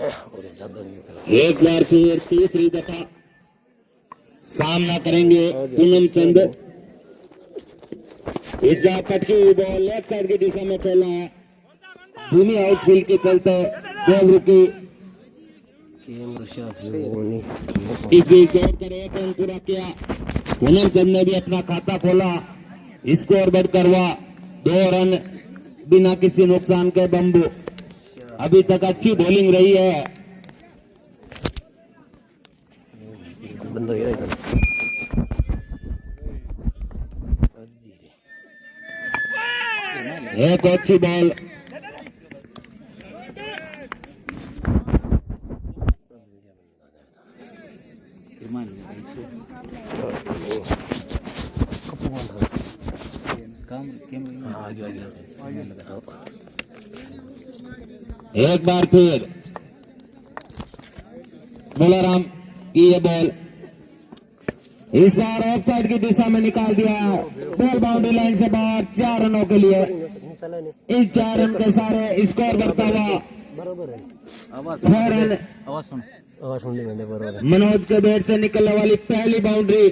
एक बार फिर तीसरी दफा सामना करेंगे पूनम चंद। इस बार कटकी हुई बॉल लेफ्ट साइड की दिशा में खेला है, भूमि आउटफील्ड के चलते बॉल रुकी। इस बीच दौड़ कर एक रन पूरा किया, पूनम चंद ने भी अपना खाता खोला, स्कोर बढ़कर हुआ 2 रन बिना किसी नुकसान के। बंबू अभी तक अच्छी बॉलिंग रही है। एक अच्छी बॉल, एक बार फिर बोलाराम की ये बॉल इस बार ऑफ साइड की दिशा में निकाल दिया। बॉल बाउंड्री लाइन से बाहर 4 रनों के लिए। इस 4 रन के सारे स्कोर बढ़ता हुआ 6 रन। मनोज के बैट से निकलने वाली पहली बाउंड्री।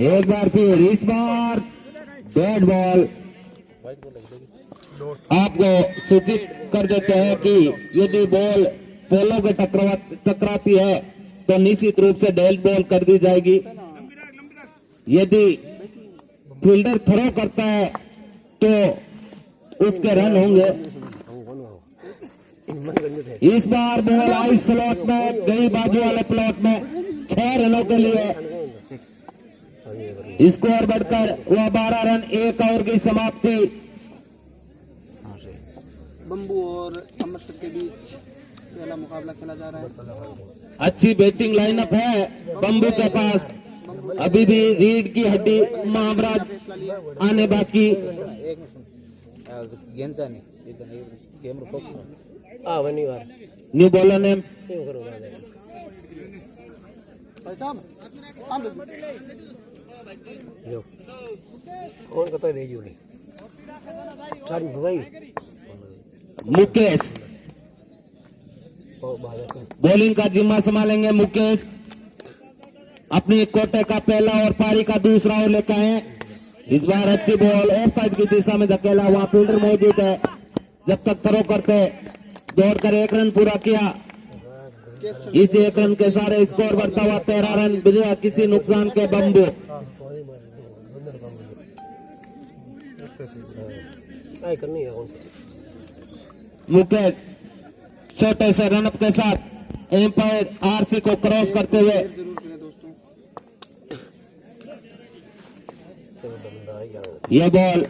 एक बार फिर इस बार डेड बॉल। आपको सूचित कर देते हैं कि यदि बॉल पोलो के टकराती है तो निश्चित रूप से डेड बॉल कर दी जाएगी। यदि फील्डर थ्रो करता है तो उसके रन होंगे। इस बार बॉल आई स्लॉट में गई, बाजू वाले प्लॉट में 6 रनों के लिए। स्कोर बढ़कर हुआ 12 रन। 1 ओवर की समाप्ति। बंबू और अमृतसर के बीच पहला मुकाबला खेला जा रहा है। अच्छी बैटिंग लाइनअप है बंबू के पास। अभी भी रीढ़ की हड्डी महाराज आने बाकी। न्यू बॉलर ने कौन कहता है मुकेश बॉलिंग का जिम्मा संभालेंगे। मुकेश अपने कोटे का पहला और पारी का दूसरा ओवर लेकर आए। इस बार अच्छी बॉल ऑफ साइड की दिशा में धकेला, वहां फील्डर मौजूद है। जब तक थ्रो करते दौड़कर 1 रन पूरा किया। इस 1 रन के सारे स्कोर बढ़ता हुआ 13 रन बिना किसी नुकसान के। बंबू मुकेश छोटे से रनअप के साथ एम्पायर आरसी को क्रॉस करते हुए ये बॉल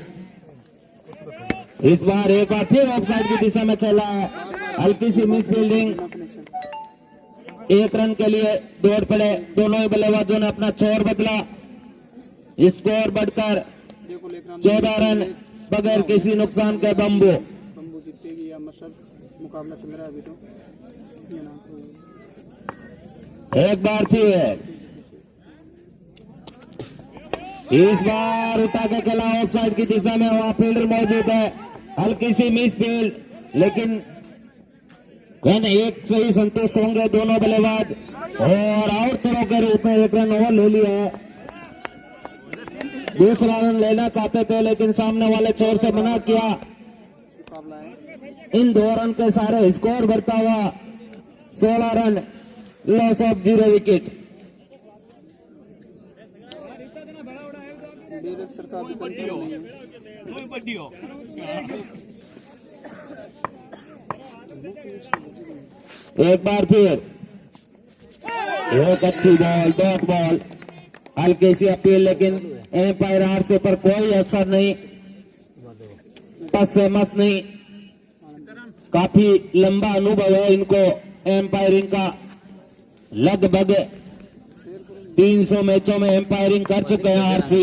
इस बार एक बार फिर ऑफ साइड की दिशा में खेला है। हल्की सी मिस फील्डिंग। 1 रन के लिए दौड़ पड़े दोनों ही बल्लेबाजों ने अपना छोर बदला। स्कोर बढ़कर 14 रन बगैर किसी नुकसान के। बंबू जीतेगी या मसद मुकाबला चल रहा है अभी तो। एक बार फिर इस बार उठा के खेला ऑफ साइड की दिशा में, वहां फील्डर मौजूद है। हल्की सी मिस फील्ड, लेकिन एक से ही संतुष्ट होंगे दोनों बल्लेबाज। और आउट थ्रो के रूप में 1 रन और ले लिया है। दूसरा रन लेना चाहते थे लेकिन सामने वाले छोर से मना किया। इन 2 रन के सारे स्कोर बढ़ता हुआ 16 रन। Loss of 0 wicket. एक बार फिर एक अच्छी बॉल, डॉट बॉल। हल्की सी अपील, लेकिन एम्पायर आरसी पर कोई असर नहीं, टस से मस नहीं। काफी लंबा अनुभव है इनको एम्पायरिंग का। लगभग 300 मैचों में एम्पायरिंग कर चुके हैं आरसी।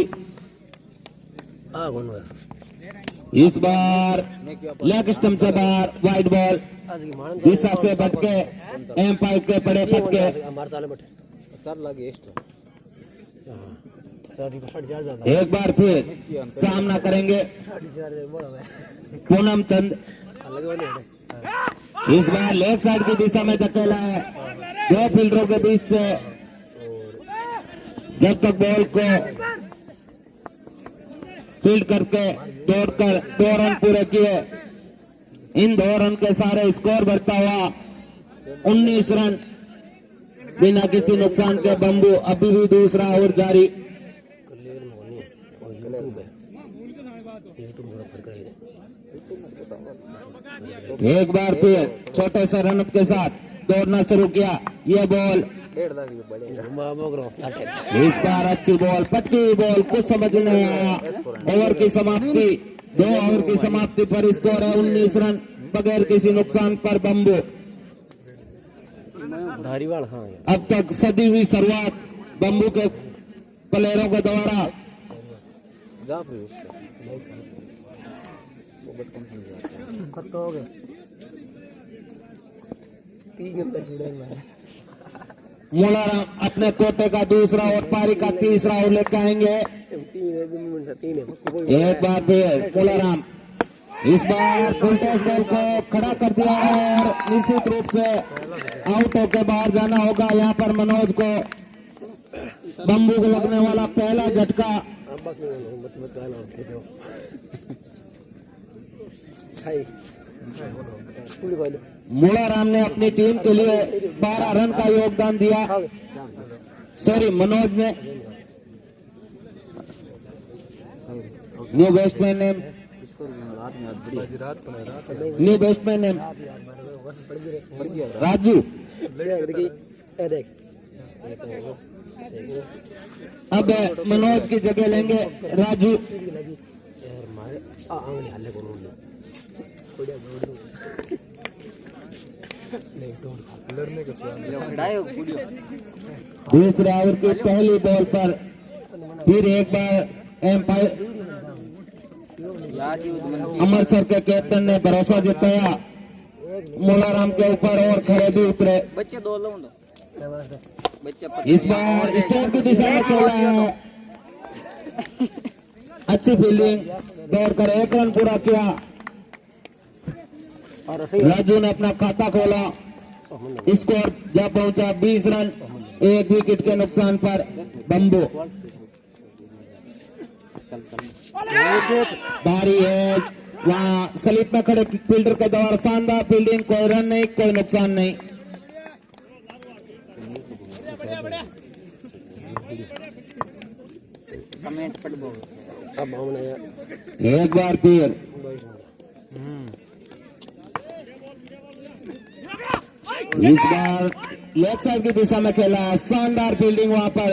इस बार लेग स्टंप से बाहर वाइड बॉल, दिशा से भटके एम्पायर के पड़े फटके। एक बार फिर सामना करेंगे पूनम चंद। इस बार लेफ्ट साइड की दिशा में धकेला है दो फील्डरों के बीच से। जब तक बॉल को फील्ड करके दौड़कर 2 रन पूरे किए, इन 2 रन के सारे स्कोर बढ़ता हुआ 19 रन बिना किसी नुकसान के बम्बू अभी भी दूसरा ओवर जारी। एक बार फिर छोटे से रन के साथ दौड़ना शुरू किया। ये बॉल इस बार अच्छी बॉल, पटकी हुई बॉल, कुछ समझ नहीं आया। ओवर की समाप्ति, 2 ओवर की समाप्ति पर स्कोर है 19 रन बगैर किसी नुकसान पर बम्बू। अब तक सदी हुई शुरुआत बम्बू के प्लेयरों के द्वारा। मोलाराम अपने कोटे का दूसरा और पारी का तीसरा ओवर लेकर आएंगे। एक बार फिर मोलाराम इस बार फुलटॉस बॉल को खड़ा कर दिया है और निश्चित रूप से आउट होकर बाहर जाना होगा। यहाँ पर मनोज को बम्बू को लगने वाला पहला झटका। मोलाराम ने अपनी टीम के लिए 12 रन का योगदान दिया। सॉरी, मनोज ने। New batsman name, new batsman name Raju. अब मनोज की जगह लेंगे राजू। दूसरे ओवर की पहली बॉल पर फिर एक बार एम्पायर अमृतसर के कैप्टन ने भरोसा जताया मोलाराम के ऊपर और खड़े भी उतरे। इस बार स्टोन की दिशा में खेला है, अच्छी फील्डिंग, दौड़कर 1 रन पूरा किया। राजू ने अपना खाता खोला। स्कोर जब पहुंचा 20 रन 1 विकेट के नुकसान पर बम्बू। बारी है वहाँ स्लिप में खड़े फील्डर के द्वारा शानदार फील्डिंग, कोई रन नहीं, कोई नुकसान नहीं। एक बार फिर इस बार लेफ्ट साइड की दिशा में खेला, शानदार फील्डिंग वहां पर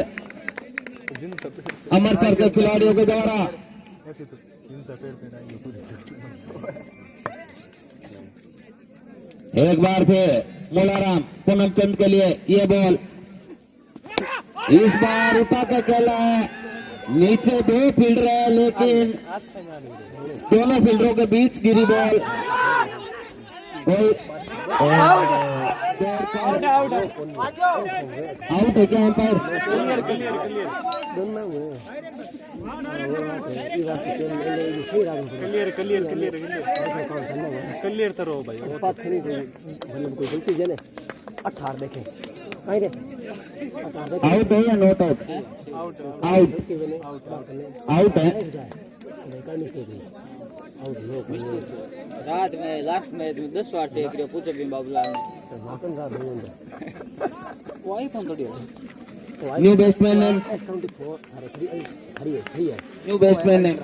अमृतसर के खिलाड़ियों के द्वारा। एक बार फिर मोलाराम पूनम चंद के लिए ये बॉल, इस बार उठा के खेला है। नीचे 2 फील्डर है लेकिन दोनों फील्डरों के बीच गिरी बॉल। आउट है क्या एम्पायर? क्लियर करो भाई। कोई गलती जने 18 देखें आउट है या नॉट आउट? आउट आउट है। रात में लास्ट में 10 बार से पूछे भी Babulal new batsman name, new batsman name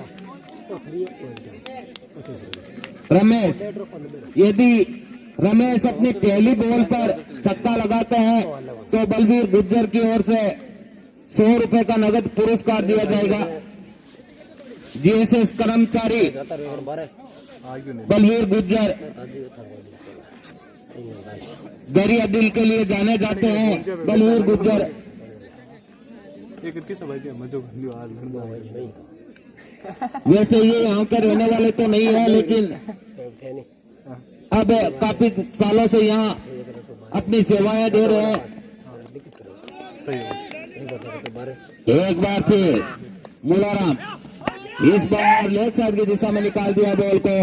Ramesh. यदि रमेश अपनी पहली बॉल पर छक्का लगाते हैं तो बलवीर गुज्जर की ओर से 100 रुपए का नगद पुरस्कार दिया जाएगा। जीएसएस कर्मचारी बलवीर गुज्जर दरिया दिल के लिए जाने जाते हैं। बलवीर गुज्जर वैसे ये यहाँ के रहने वाले तो नहीं है, लेकिन अब काफी सालों से यहाँ अपनी सेवाएं दे रहे हैं। एक बार फिर मुलाराम इस बार लेग साइड की दिशा में निकाल दिया बॉल को।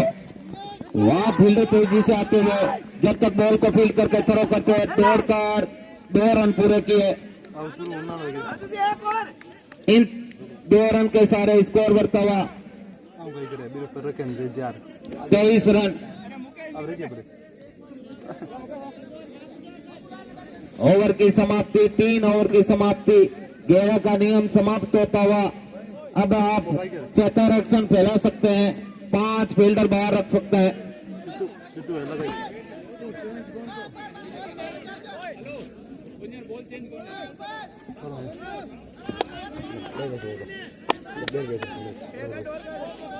वहां फील्डर तेजी से आते हुए जब तक बॉल को फील्ड करके थ्रो करते तोड़कर 2 रन पूरे किए। इन 2 रन के सारे स्कोर बढ़ता हुआ 23 रन। ओवर की समाप्ति, 3 ओवर की समाप्ति, 11 का नियम समाप्त होता हुआ अब आप 76 एक्शन फैला सकते हैं, 5 फील्डर बाहर रख सकते हैं।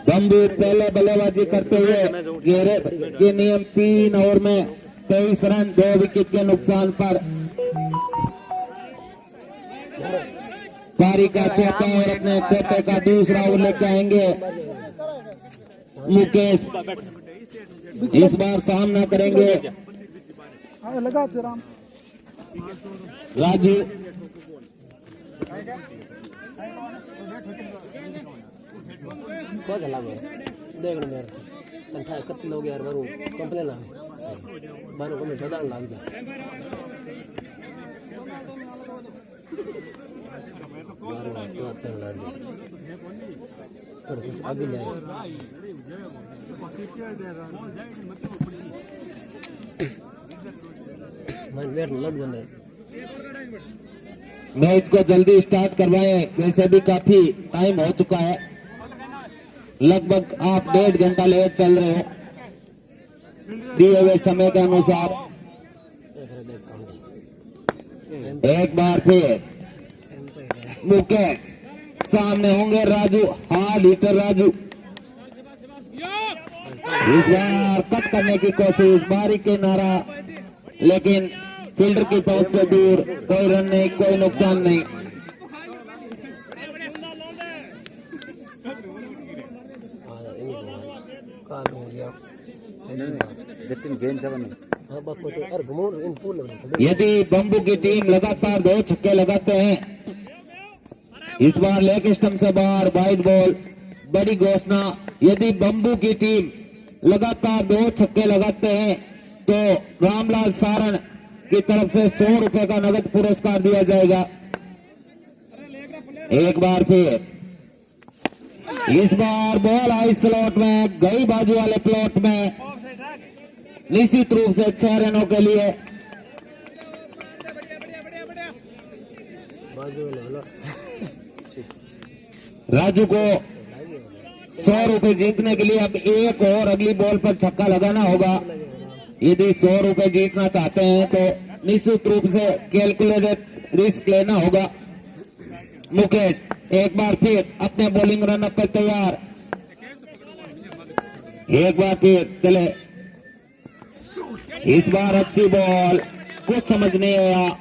गंभीर पहले बल्लेबाजी करते हुए घेरे के नियम 3 ओवर में 23 रन, 2 विकेट के नुकसान पर पारी का चौथा और अपने कोटे का दूसरा ओवर लेके आएंगे मुकेश। इस बार सामना करेंगे राजू। क्या चला गया देख लो मेरे कंठा कत्ल हो गया यार बारू कंप्लेन आ बारू को मैं ज्यादा लाग गया बारू तो आता लाग गया पर कुछ आगे जाए मैं वेट लग गया मैच को जल्दी स्टार्ट करवाएं, वैसे भी काफी टाइम हो चुका है, लगभग आप 1.5 घंटा लेट चल रहे हो दिए हुए समय के अनुसार। एक बार फिर मुकेश सामने होंगे राजू, हार्ड हिटर राजू। इस बार कट करने की कोशिश, बारी के नारा, लेकिन फील्डर की पहुंच से दूर, कोई रन नहीं, कोई नुकसान नहीं। यदि बम्बू की टीम लगातार 2 छक्के लगाते हैं, इस बार लेग स्टंप से बाहर वाइड बॉल, बड़ी घोषणा। यदि बम्बू की टीम लगातार 2 छक्के लगाते हैं तो रामलाल सारण की तरफ से 100 रुपए का नगद पुरस्कार दिया जाएगा। एक बार फिर इस बार बॉल आई स्लॉट में गई, बाजू वाले प्लॉट में, निश्चित रूप से 6 रनों के लिए। राजू को 100 रुपए जीतने के लिए अब एक और अगली बॉल पर छक्का लगाना होगा। यदि 100 रुपए जीतना चाहते हैं तो निश्चित रूप से कैलकुलेटेड रिस्क लेना होगा। मुकेश एक बार फिर अपने बॉलिंग रनअप पर तैयार, एक बार फिर चले। इस बार अच्छी बॉल, कुछ समझ नहीं आया।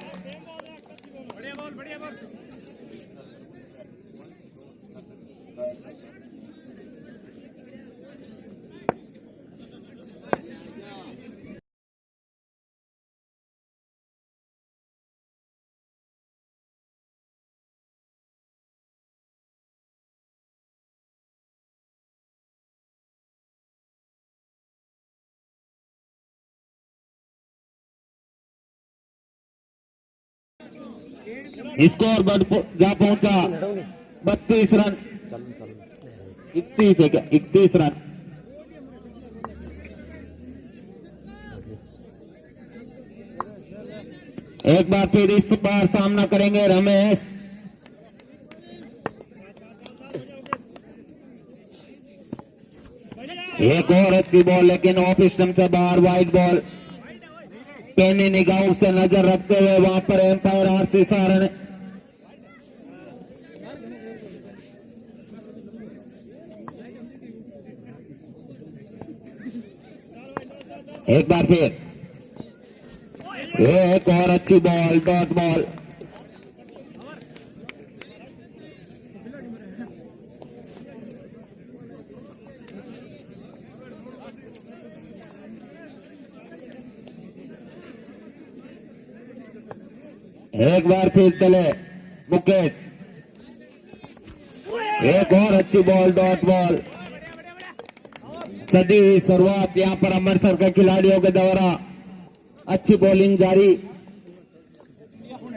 स्कोर जा पहुंचा 32 रन, 31 रन। एक बार फिर इस बार सामना करेंगे रमेश। एक और अच्छी बॉल, लेकिन ऑफ स्टंप से बाहर, वाइड बॉल। पैनी निगाहों से नजर रखते हुए वहां पर एम्पायर आरसी सारण। एक बार फिर एक और अच्छी बॉल, डॉट बॉल। एक बार फिर चले, मुकेश, एक और अच्छी बॉल, डॉट बॉल। सदी हुई शुरुआत यहां पर अमृतसर के खिलाड़ियों के द्वारा, अच्छी बॉलिंग जारी।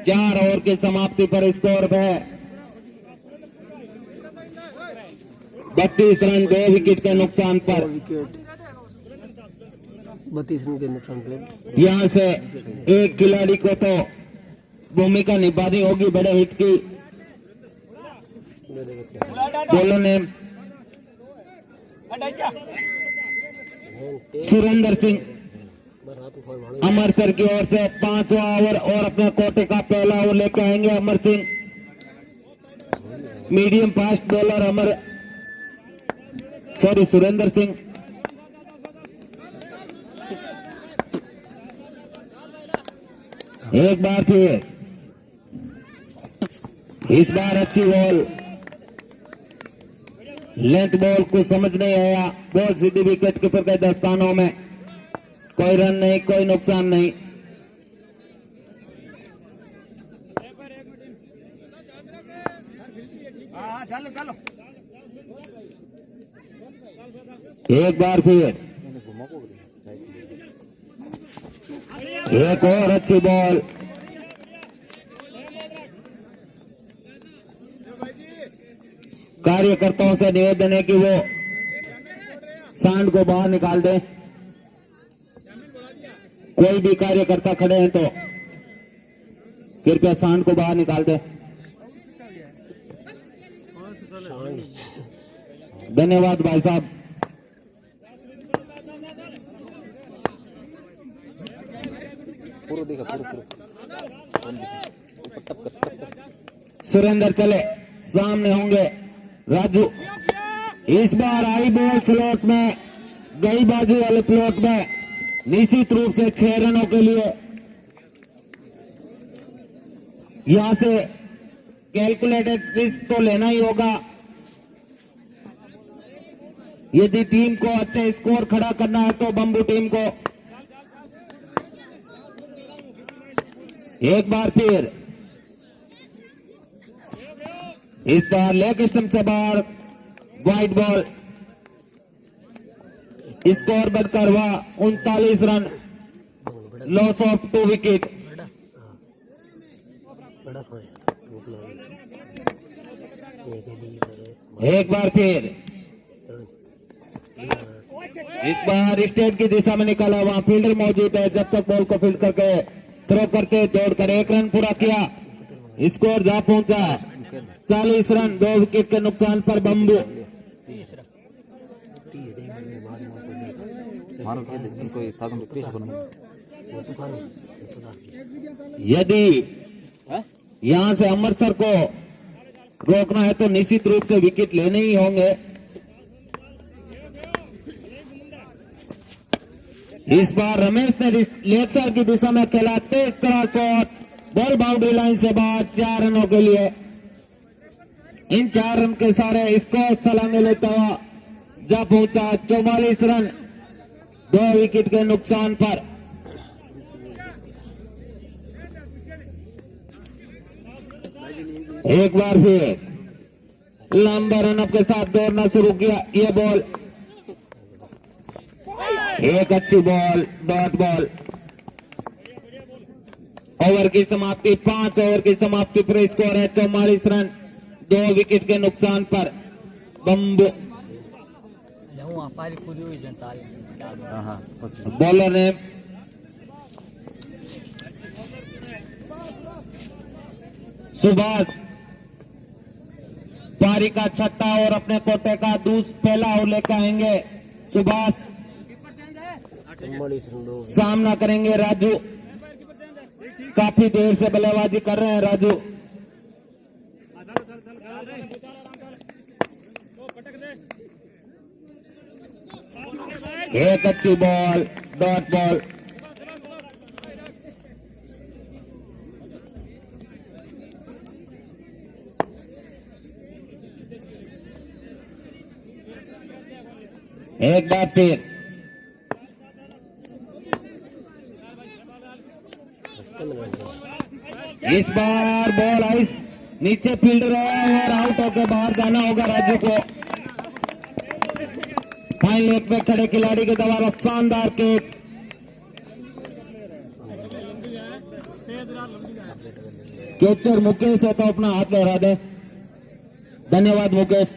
4 ओवर की समाप्ति पर स्कोर है 32 रन, 2 विकेट के नुकसान पर। विकेट 32 रन के नुकसान पे। यहां से एक खिलाड़ी को तो भूमिका निभानी होगी बड़े हिट की। बॉलर नेम सुरेंद्र सिंह, अमृतसर की ओर से 5वां ओवर और अपने कोटे का पहला ओवर लेकर आएंगे Amar Singh. Medium fast bowler Surendra Singh. एक बार फिर, इस बार अच्छी बॉल, लेंथ बॉल को समझ नहीं आया। बॉल सीधी विकेट कीपर के दस्तानों में, कोई रन नहीं, कोई नुकसान नहीं। एक बार फिर, एक और अच्छी बॉल। कार्यकर्ताओं से निवेदन है कि वो सांड को बाहर निकाल दें। कोई भी कार्यकर्ता खड़े हैं तो कृपया सांड को बाहर निकाल दें। धन्यवाद भाई साहब। सुरेंद्र चले, सामने होंगे राजू। इस बार आई बॉल स्लॉट में, गई बाजू वाले प्लॉट में, निश्चित रूप से 6 रनों के लिए यहां से कैलकुलेटेड रिस्क तो लेना ही होगा। यदि टीम को अच्छा स्कोर खड़ा करना है तो बंबू टीम को। एक बार फिर, इस बार लेग स्टंप से बाहर, वाइड बॉल। स्कोर बढ़कर हुआ 39 रन, लॉस ऑफ 2 विकेट। एक बार फिर, इस बार स्टेट की दिशा में निकाला, वहां फील्डर मौजूद है। जब तक बॉल को फील्ड करके थ्रो करके दौड़कर 1 रन पूरा किया, स्कोर जहां पहुंचा 40 रन, 2 विकेट के नुकसान पर बंबू। यदि यहां से अमृतसर को रोकना है तो निश्चित रूप से विकेट लेने ही होंगे। इस बार रमेश ने लेग साइड की दिशा में खेला, तेज तरह शॉट, बॉल बाउंड्री लाइन से बाहर, 4 रनों के लिए। इन 4 रन के सारे स्कोर सलामी लेता हुआ जा पहुंचा 44 रन, 2 विकेट के नुकसान पर। एक बार फिर लंबा रनअप के साथ दौड़ना शुरू किया। ये बॉल, एक अच्छी बॉल, डॉट बॉल। ओवर की समाप्ति, 5 ओवर की समाप्ति पर स्कोर है 44 रन, 2 विकेट के नुकसान पर बंबू। बॉलर ने सुभाष, पारी का 6ठा और अपने कोटे का पहला ओवर लेकर आएंगे सुभाष। सामना करेंगे राजू, काफी देर से बल्लेबाजी कर रहे हैं राजू। एक अच्छी बॉल, डॉट बॉल। एक बार फिर, इस बार बॉल आइस नीचे फील्डर है और आउट होकर बाहर जाना होगा राजू को। फाइन लेग पे खड़े खिलाड़ी के द्वारा शानदार कैच। कैचर मुकेश है तो अपना हाथ लहरा दे। धन्यवाद मुकेश।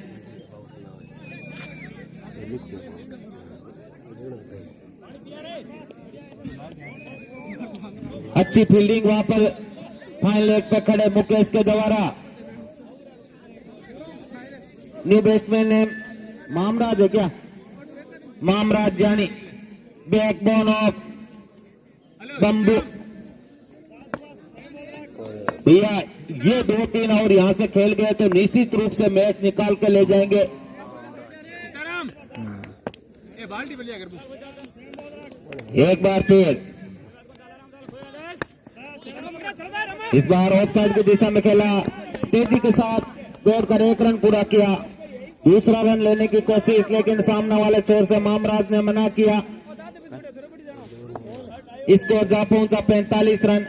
अच्छी फील्डिंग वहां पर फाइन लेग पे खड़े मुकेश के द्वारा। न्यू बैट्समैन है मामराज है क्या? मामराज जानी बैकबोन ऑफ बम्बू। भैया ये 2-3 और यहां से खेल गए तो निश्चित रूप से मैच निकाल के ले जाएंगे। एक बार फिर इस बार ऑफ साइड की दिशा में खेला, तेजी के साथ दौड़कर 1 रन पूरा किया। दूसरा रन लेने की कोशिश लेकिन सामने वाले छोर से मामराज ने मना किया। स्कोर जा पहुंचा 45 रन।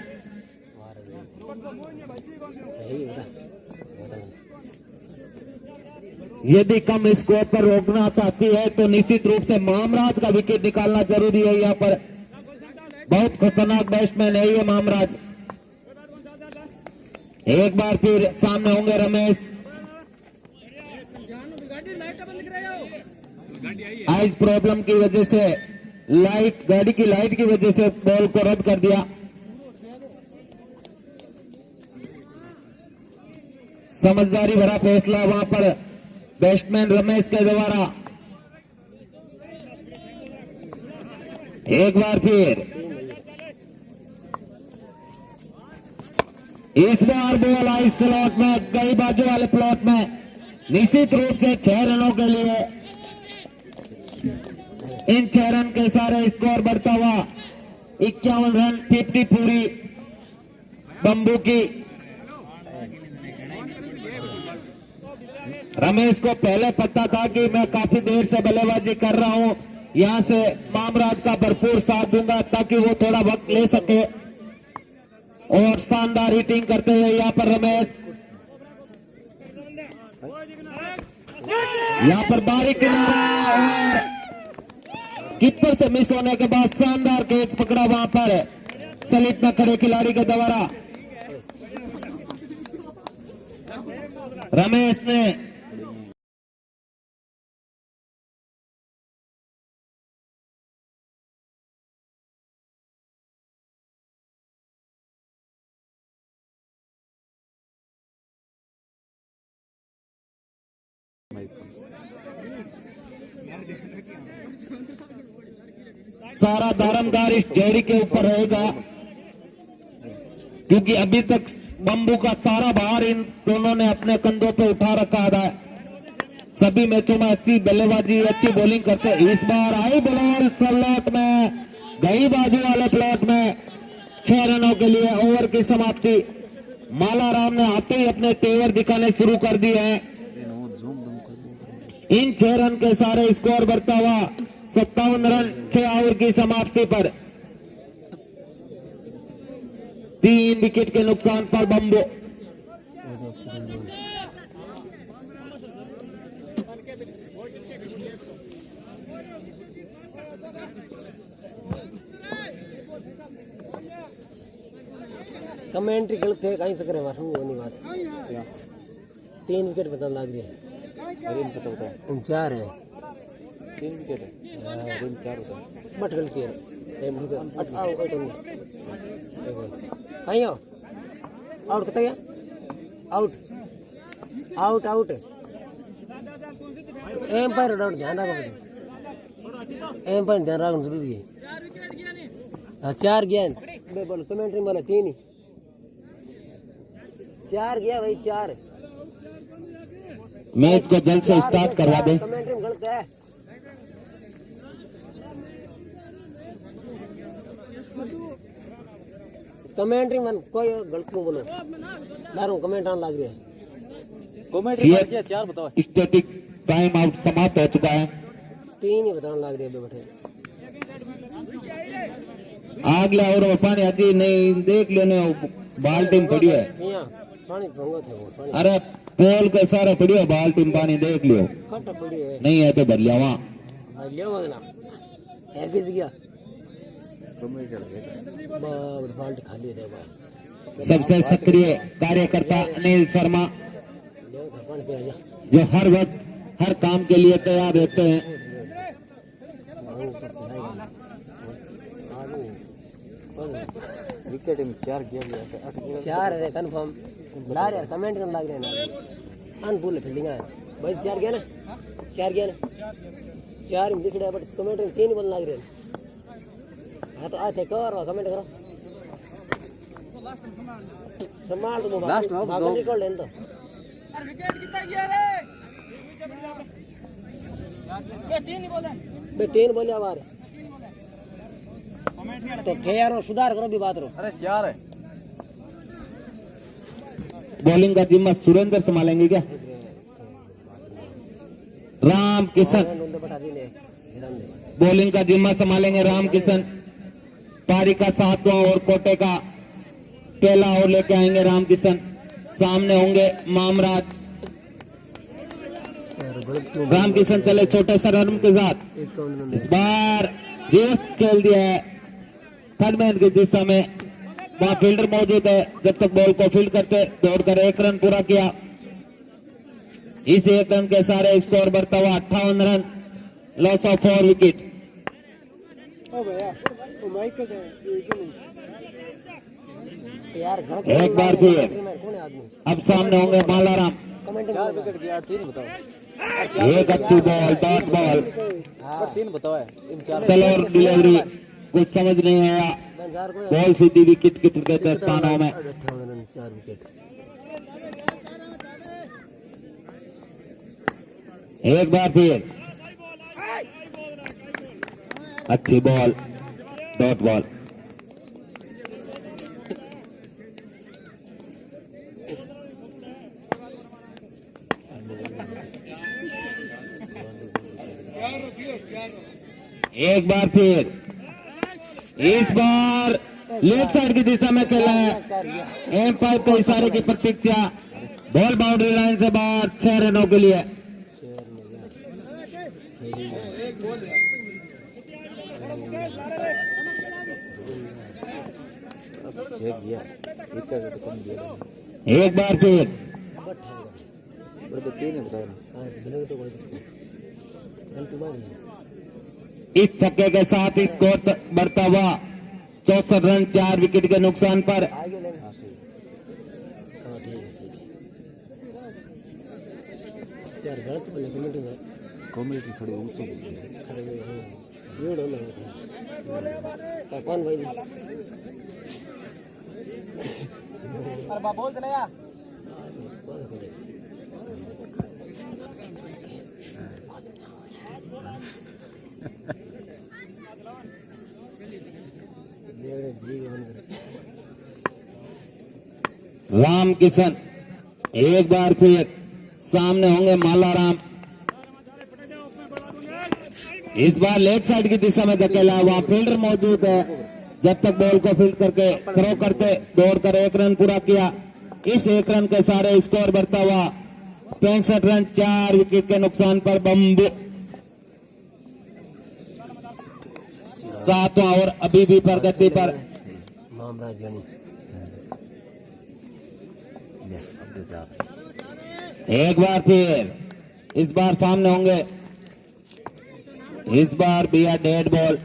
यदि कम स्कोर पर रोकना चाहती है तो निश्चित रूप से मामराज का विकेट निकालना जरूरी है। यहाँ पर बहुत खतरनाक बैट्समैन है ये मामराज। एक बार फिर सामने होंगे रमेश। आइस प्रॉब्लम की वजह से गाड़ी की लाइट की वजह से बॉल को रद्द कर दिया। समझदारी भरा फैसला वहां पर बैट्समैन रमेश के द्वारा। एक बार फिर इस बार बॉल आई स्लॉट में गई बाजू वाले प्लॉट में। निश्चित रूप से 6 रनों के लिए इन 6 रन के सारे स्कोर बढ़ता हुआ 51 रन 50 पूरी बम्बू की। रमेश को पहले पता था कि मैं काफी देर से बल्लेबाजी कर रहा हूं, यहां से मामराज का भरपूर साथ दूंगा ताकि वो थोड़ा वक्त ले सके। और शानदार हिटिंग करते हुए यहां पर रमेश, यहां पर बारीक किनारा और कीपर से मिस होने के बाद शानदार कैच पकड़ा वहां पर स्लिप में खड़े खिलाड़ी के द्वारा। रमेश ने सारा दारमदार इस जोड़ी के ऊपर रहेगा क्योंकि अभी तक बम्बू का सारा भार इन दोनों ने अपने कंधों पे उठा रखा था। सभी मैचों में अच्छी बल्लेबाजी अच्छी बॉलिंग करते। इस बार आई बॉल स्लॉट में गई बाजू वाले प्लॉट में। 6 रनों के लिए ओवर की समाप्ति। मालाराम ने आते ही अपने तेवर दिखाने शुरू कर दिए हैं। इन 6 रन के सारे स्कोर बढ़ता हुआ 57 रन 6 ओवर की समाप्ति पर। 3 विकेट के नुकसान पर बम्बू। कमेंट्री गलत है कहीं से करे बात नहीं बात। 3 विकेट पता लग रही है। 4 है 3 विकेट है 4 होता है। बट गलती है कहीं हो आउट कत गया out out out umpire out ध्यान रखो। एम्पायर ध्यान रखना जरूरी है। 4 गया बोलो कमेंट्री वाला 3 ही 4 गया भाई 4। मैच को जल्द से स्टार्ट करवा दें। कमेंट्री में गलत है। कमेंट्री में कोई गलत नहीं बोलो। दारू कमेंट आने लग रही है। कमेंट्री में क्या 4 बताओ। स्टैटिक टाइम आउट समाप्त हो चुका है। 3 ही बताने लग रही है बैठे। अगला और पानी अजी नहीं देख लेने बाल्टी में पड़ी है। पानी भंगो थे वो पानी अरे पोल के सारे पड़ियो बाल्टी में पानी देख लियो, कट पड़ी है नहीं है तो भर लिया वहाँ। लियो ना एक गिर गया बाप रे बाल्टी खाली है बाप सबसे सक्रिय कार्यकर्ता अनिल शर्मा लियो पानी पे आ जा जो हर वक्त हर काम के लिए तैयार रहते हैं। विकेट में 4 गया चार है कंफर्म ला रे कमेंट करने लग रहे ना अनफुल फील्डिंग है भाई 4 गया ना 4 में दिख रहा है बट कमेंट में 3 बन लग रहे हां तो आते करो कमेंट करो संभाल तो लास्ट में भाग निकल लेन तो अरे विकेट कितना गया रे ये 3 ही बोले बे 3 बोले हमारे तो यारो सुधार करो भी बात रो अरे 4 है बॉलिंग का जिम्मा सुरेंद्र संभालेंगे क्या? राम किशन बता दी ने बॉलिंग का जिम्मा संभालेंगे। राम किशन पारी का 7वां और कोटे का पहला ओवर लेके आएंगे। राम किशन सामने होंगे मामराज। राम किशन चले छोटे सरम के साथ, इस बार रेस खेल दिया है थर्ड मैन की दिशा में, वहां फील्डर मौजूद है। जब तक बॉल को फील्ड करते दौड़कर 1 रन पूरा किया। इस 1 रन के सारे स्कोर बढ़ता हुआ 58 रन, लॉस ऑफ 4 विकेट। यार एक बार फिर कौन है आदमी अब सामने होंगे मालाराम। कमेंट 4 में विकेट गया 3 बताओ एक अच्छी बॉल, डॉट बॉल, पर 3 बताओ है इन 4 स्लोअर डिलीवरी, कुछ समझ नहीं आया। बंजार को बॉल सीधी विकेट के कहते स्थानों में। 58 रन 4 विकेट एक बार फिर अच्छी बॉल, डॉट बॉल। एक बार फिर, इस बार लेफ्ट साइड की दिशा में खेला है। एम्पायर के इशारे की प्रतीक्षा, बॉल बाउंड्री लाइन से बाहर 6 रनों के लिए। गया विकेट तो कम दिया एक बार फिर पर 3 बताओ इस छक्के के साथ स्कोर बढ़ता हुआ 64 रन 4 विकेट के नुकसान पर। आगे ले हां सही हां ठीक है यार गलत बोले कमेंट में कॉमेडी थोड़ी ऊंची बोली है अरे ये डोल है कौन भाई अरे बा बोल दे यार राम किशन एक बार फिर सामने होंगे मालाराम। इस बार लेफ्ट साइड की दिशा में धकेला, वहां फील्डर मौजूद है। जब तक बॉल को फील्ड करके थ्रो करते दौड़कर 1 रन पूरा किया। इस 1 रन के सारे स्कोर बढ़ता हुआ 65 रन 4 विकेट के नुकसान पर बम्बू। 7वां ओवर अभी भी प्रगति पर। मामरा जानी एक बार फिर, इस बार सामने होंगे। इस बार भी डेड बॉल,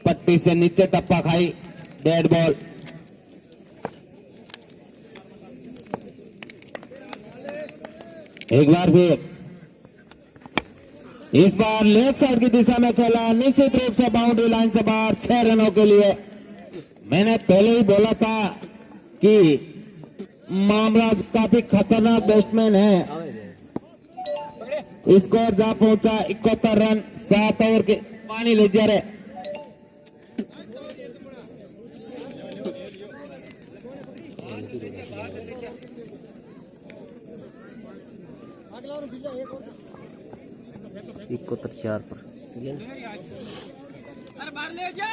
पट्टी से नीचे टप्पा खाई, डेड बॉल। एक बार फिर, इस बार लेफ्ट साइड की दिशा में खेला, निश्चित रूप से बाउंड्री लाइन से बाहर 6 रनों के लिए। मैंने पहले ही बोला था कि मामराज काफी खतरनाक बैट्समैन है। स्कोर जा पहुंचा 71 रन 7 ओवर के। पानी ले जा रहे इक्को तक 4 पर अरे बाहर ले जा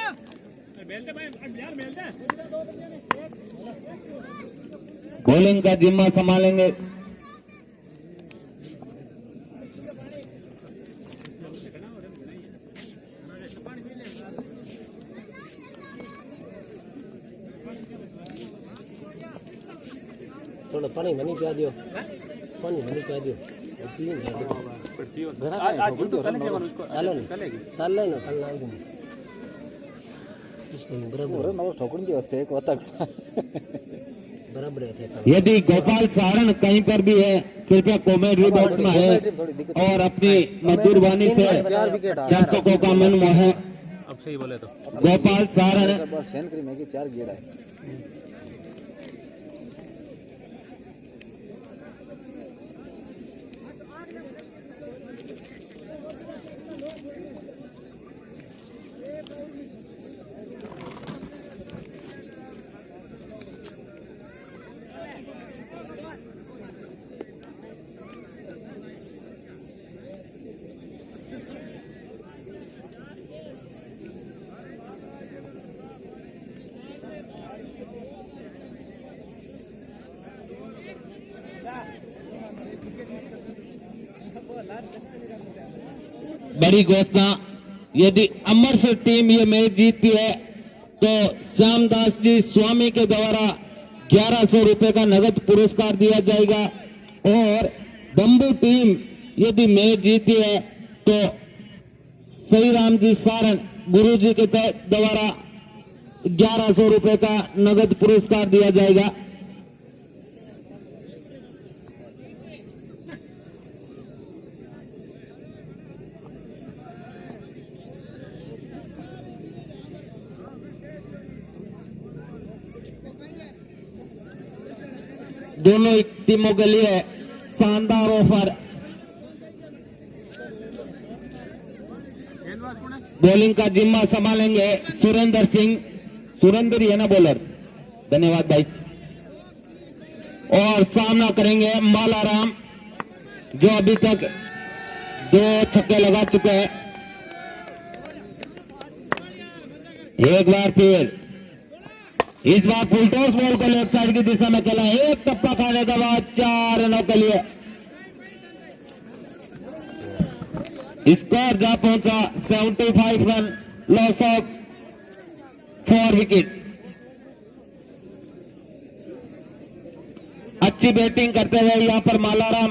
बेल दे भाई यार बेल दे बॉलिंग का जिम्मा संभालेंगे थोड़ा पानी बनी क्या दियो पानी बनी क्या दियो चाललंय ना बराबर है। यदि गोपाल सारण कहीं पर भी है कृपया कमेंट्री बॉक्स में है और अपनी मधुर वाणी से दर्शकों का मन मोहे। अब सही बोले तो गोपाल सारण 4 गेड़ा है। बड़ी घोषणा, यदि अमरसर टीम ये मैच जीतती है तो श्यामदास जी स्वामी के द्वारा 1100 रुपए का नगद पुरस्कार दिया जाएगा और बंबू टीम यदि मैच जीती है तो श्री राम जी सारण गुरु जी के द्वारा 1100 रुपए का नगद पुरस्कार दिया जाएगा। दोनों टीमों के लिए शानदार ऑफर। बॉलिंग का जिम्मा संभालेंगे सुरेंद्र सिंह, सुरेंद्र ही है ना बॉलर, धन्यवाद भाई। और सामना करेंगे मालाराम जो अभी तक 2 छक्के लगा चुके हैं। एक बार फिर इस बार फुल टॉस बॉल को लेफ्ट साइड की दिशा में खेला, एक टप्पा खाने के बाद 4 रनों के लिए स्कोर जा पहुंचा 75 रन, लॉस ऑफ 4 विकेट। अच्छी बैटिंग करते हुए यहां पर मालाराम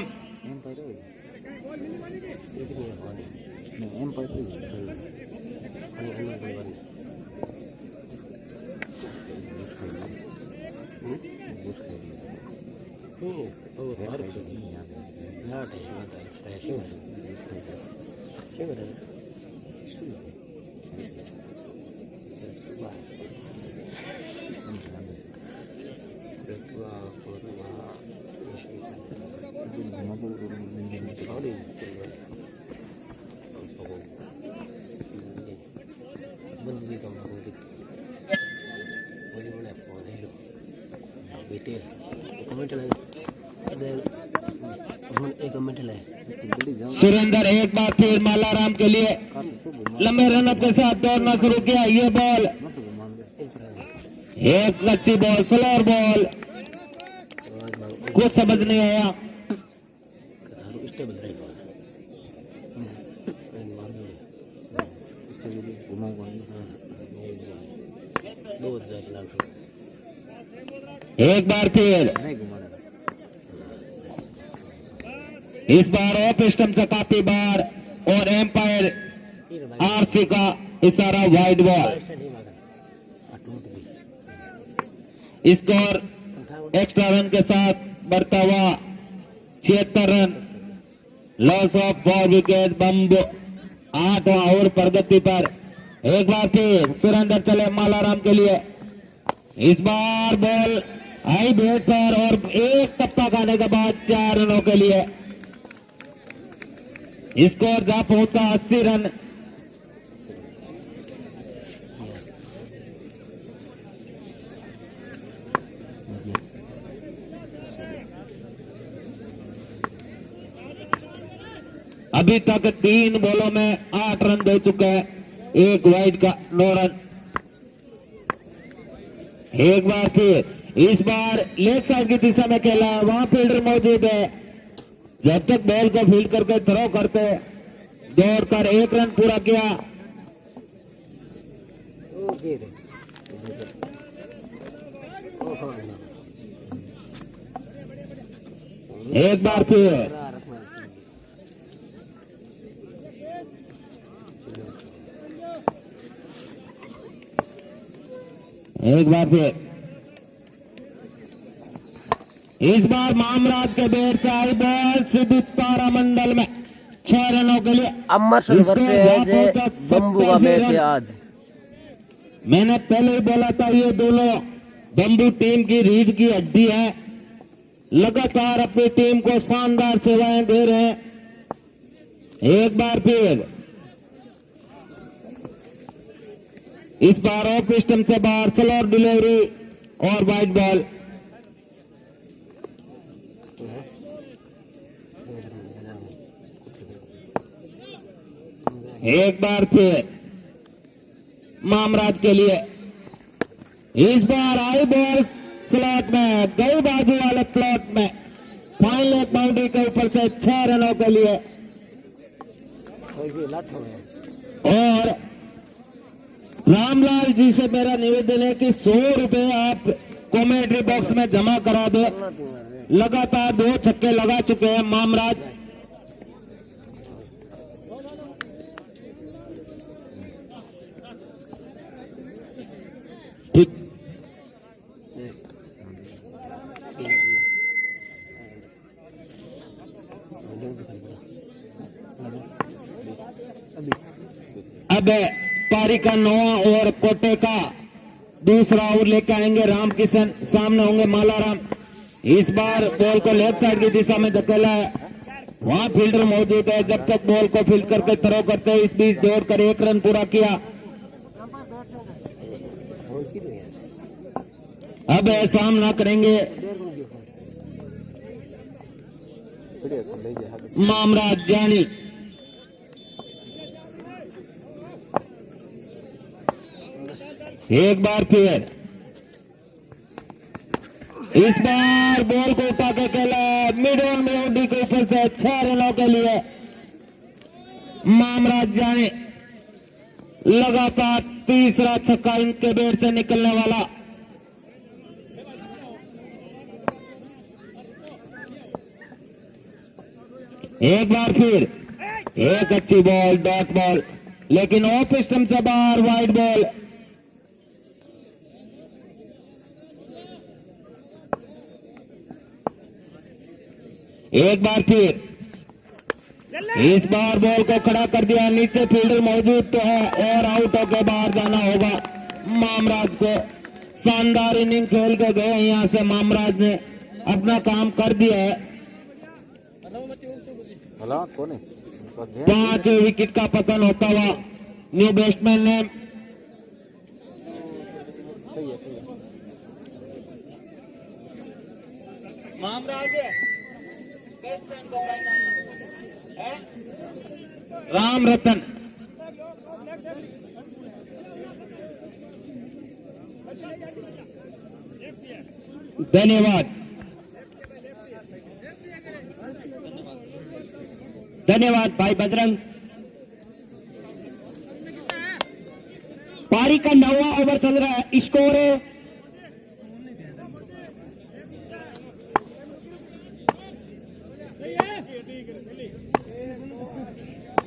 सुरेंद्र एक बार फिर मालाराम के लिए लंबे रनअप के साथ दौड़ना शुरू किया। ये बॉल एक अच्छी बॉल, स्लोअर बॉल, कुछ समझ नहीं आया। एक बार फिर इस बार ऑफ स्टंप से काफी बार और एम्पायर आरसी का इशारा wide ball. Score extra run के साथ बढ़ता हुआ 76 रन, लॉस ऑफ 4 विकेट। बम्बू 8वां ओवर प्रगति पर। एक बार फिर सुरेंद्र चले मालाराम के लिए, इस बार बॉल हाई बेट पर और एक टप्पा खाने के बाद 4 रनों के लिए स्कोर जा पहुंचा 80 रन। अभी तक 3 बॉलों में 8 रन दे चुके हैं, एक वाइड का 9 रन। एक बार फिर इस बार लेग साइड की दिशा में खेला, वहां फील्डर मौजूद है। जब तक बॉल को फील्ड करके थ्रो करते, दौड़कर 1 रन पूरा किया। ओके रे एक बार फिर इस बार मामराज के बैट से आई बॉल सीधी तारामंडल में 6 रनों के लिए। अमर बम्बू का मैच है आज। मैंने पहले ही बोला था ये दोनों बम्बू टीम की रीढ़ की हड्डी है, लगातार अपनी टीम को शानदार सेवाएं दे रहे हैं। एक बार फिर इस बार ऑफ स्टंप से बाहर स्लॉट डिलीवरी और वाइड बॉल। एक बार फिर मामराज के लिए, इस बार आई बॉल स्लॉट में गई, बाजू वाले प्लॉट में फाइनल एक बाउंड्री के ऊपर से 6 रनों के लिए। और रामलाल जी से मेरा निवेदन है कि 100 रुपए आप कॉमेंट्री बॉक्स में जमा करा दो। लगातार 2 छक्के लगा चुके हैं मामराज। ठीक, अब पारी का 9वां ओवर कोटे का दूसरा ओवर लेकर आएंगे रामकिशन, सामने होंगे मालाराम। इस बार बॉल को लेफ्ट साइड की दिशा में धकेला है, वहां फील्डर मौजूद है। जब तक बॉल को फील्ड करके थ्रो करते, इस बीच दौड़कर 1 रन पूरा किया। अब सामना करेंगे मामराज जानी। एक बार फिर इस बार बॉल को उठा के खेला, मिड ऑन बाउंड्री के ऊपर से 6 रनों के लिए मामराज जानी। लगातार तीसरा छक्का इनके बैट से निकलने वाला। एक बार फिर एक अच्छी बॉल, डॉट बॉल, लेकिन ऑफ स्टंप से बाहर वाइड बॉल। एक बार फिर इस बार बॉल को खड़ा कर दिया, नीचे फील्डर मौजूद तो है और आउट होकर बाहर जाना होगा मामराज को। शानदार इनिंग खेल के गए यहां से मामराज ने अपना काम कर दिया है। 5 विकेट का पतन होता हुआ न्यू बैट्समैन ने राम रतन। धन्यवाद, धन्यवाद भाई बजरंग। पारी का 9वां ओवर चल रहा है, स्कोर है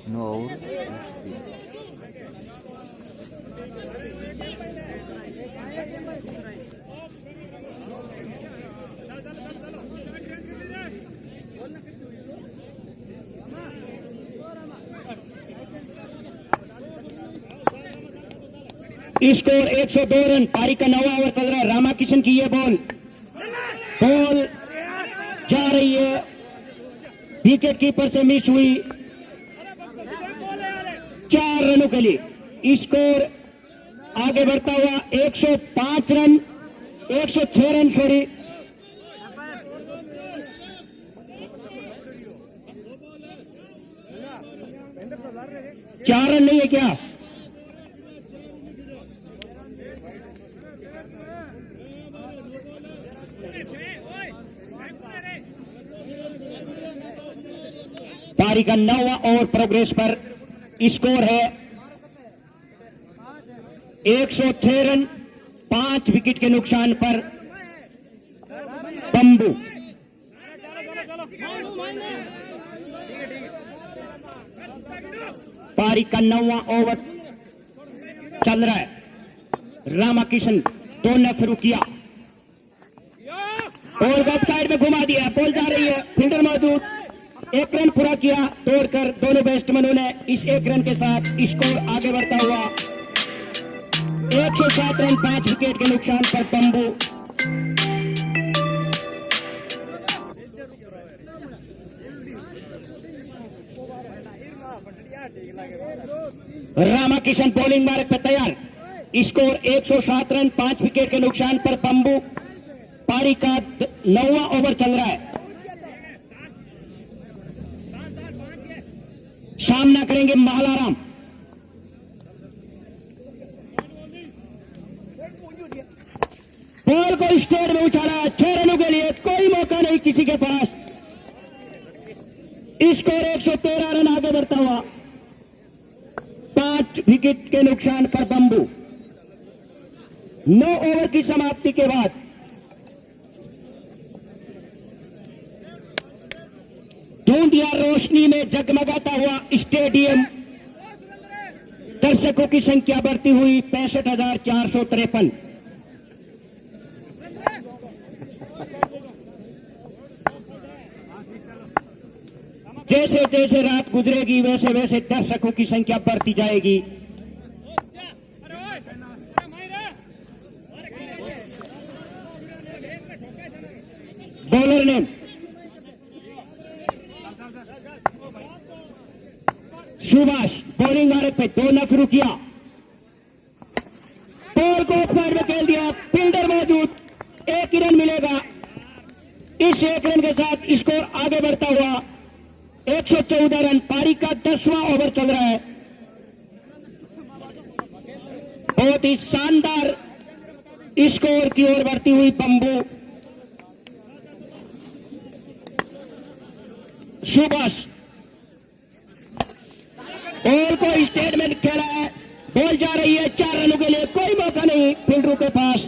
9 स्कोर 102 रन। पारी का 9वां ओवर चल रहा है। रामाकिशन की ये बॉल जा रही है, विकेट कीपर से मिस हुई। 4 रनों के लिए स्कोर आगे बढ़ता हुआ 105 रन, 106 रन सॉरी। चार रन नहीं है क्या? पारी का 9वां ओवर प्रोग्रेस पर स्कोर है 106 रन, 5 विकेट के नुकसान पर पंबू। पारी का 9वां ओवर चल रहा है। रामाकिशन तोड़ना शुरू किया और गप साइड में घुमा दिया, बॉल जा रही है, फील्डर मौजूद, 1 रन पूरा किया तोड़कर दोनों बैट्समैनों ने। इस 1 रन के साथ स्कोर आगे बढ़ता हुआ 107 रन, 5 विकेट के नुकसान पर पंबू। रामाकिशन बॉलिंग मार्ग पर तैयार, स्कोर 107 रन, 5 विकेट के नुकसान पर पंबू। पारी का 9वां ओवर चल रहा है। सामना करेंगे मालाराम। बॉल को स्टेट में उछाला, 6 रनों के लिए, कोई मौका नहीं किसी के पास। स्कोर 113 रन, आगे बढ़ता हुआ 5 विकेट के नुकसान पर बंबू। 9 ओवर की समाप्ति के बाद धुंधिया रोशनी में जगमगाता हुआ स्टेडियम, दर्शकों की संख्या बढ़ती हुई 65,453। जैसे जैसे रात गुजरेगी वैसे वैसे दर्शकों की संख्या बढ़ती जाएगी। बॉलर ने सुभाष बॉलिंग मार्ग पे दौड़ना शुरू किया, बॉल को ऑफसाइड में खेल दिया, फील्डर मौजूद, 1 ही रन मिलेगा। इस 1 रन के साथ स्कोर आगे बढ़ता हुआ 114 रन। पारी का 10वां ओवर चल रहा है। बहुत ही शानदार स्कोर की ओर बढ़ती हुई बंबू। सुभाष बॉल को स्टेटमेंट खेला है, बॉल जा रही है 4 रनों के लिए, कोई मौका नहीं फील्डरों के पास।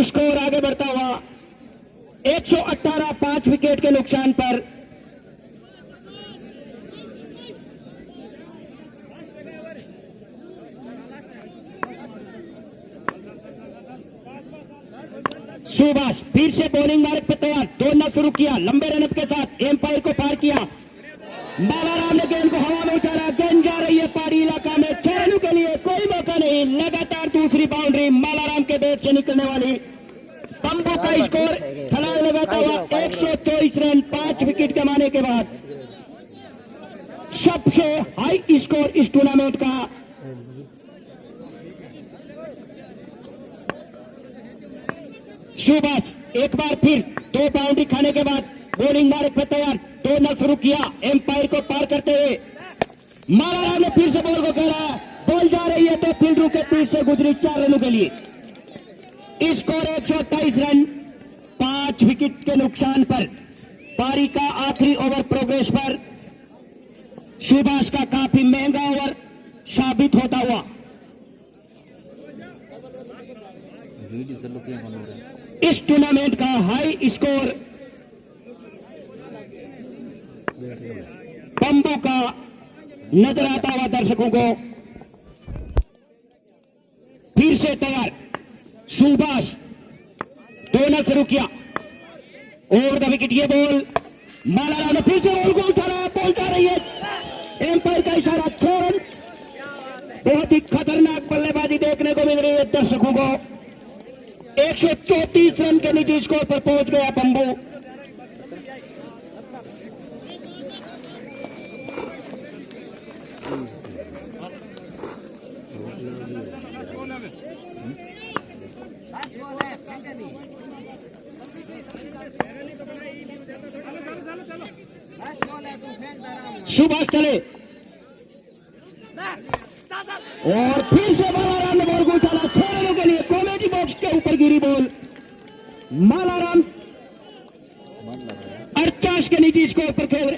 स्कोर आगे बढ़ता हुआ 118, 5 विकेट के नुकसान पर। सुभाष फिर से बॉलिंग मार्ग पर तैयार, दौड़ना शुरू किया, लंबे रनअप के साथ एम्पायर को पार किया। मालाराम ने गेंद को हवा में उतारा, गेंद जा रही है पहाड़ी इलाका में, 6 रनों के लिए, कोई मौका नहीं। लगातार दूसरी बाउंड्री मालाराम के बैट से निकलने वाली। पंबू का स्कोर छलांग लगाता हुआ 124 रन, 5 विकेट कमाने के बाद सबसे हाई स्कोर इस टूर्नामेंट का। सुभाष एक बार फिर 2 बाउंड्री खाने के बाद बॉलिंग मार्ग पर तैयार, दौड़ना शुरू किया, एम्पायर को पार करते हुए। मालाराम ने फिर से बॉल को खेला, बॉल जा रही है तो फील्डरों के बीच से गुजरी, 4 रनों के लिए। स्कोर 128 रन, 5 विकेट के नुकसान पर। पारी का आखिरी ओवर प्रोग्रेस पर सुभाष का काफी महंगा ओवर साबित होता हुआ। इस टूर्नामेंट का हाई स्कोर पंबू का नजर आता हुआ दर्शकों को। फिर से तैयार सुभाष, दौड़ना शुरू किया, ओवर द विकेट, ये बॉल मालाराम ने फिर से बॉल को उठाया, बॉल जा रही है, एम्पायर का इशारा, 6 रन। बहुत ही खतरनाक बल्लेबाजी देखने को मिल रही है दर्शकों को। 134 रन के निजी स्कोर पर पहुंच गया पंबू। सुभाष चले और फिर से मालाराम ने बॉल को उछाला, 6 रनों के लिए, कॉमेडी बॉक्स के ऊपर गिरी बॉल। मालाराम 48 के निजी स्कोर पर खेल रहे।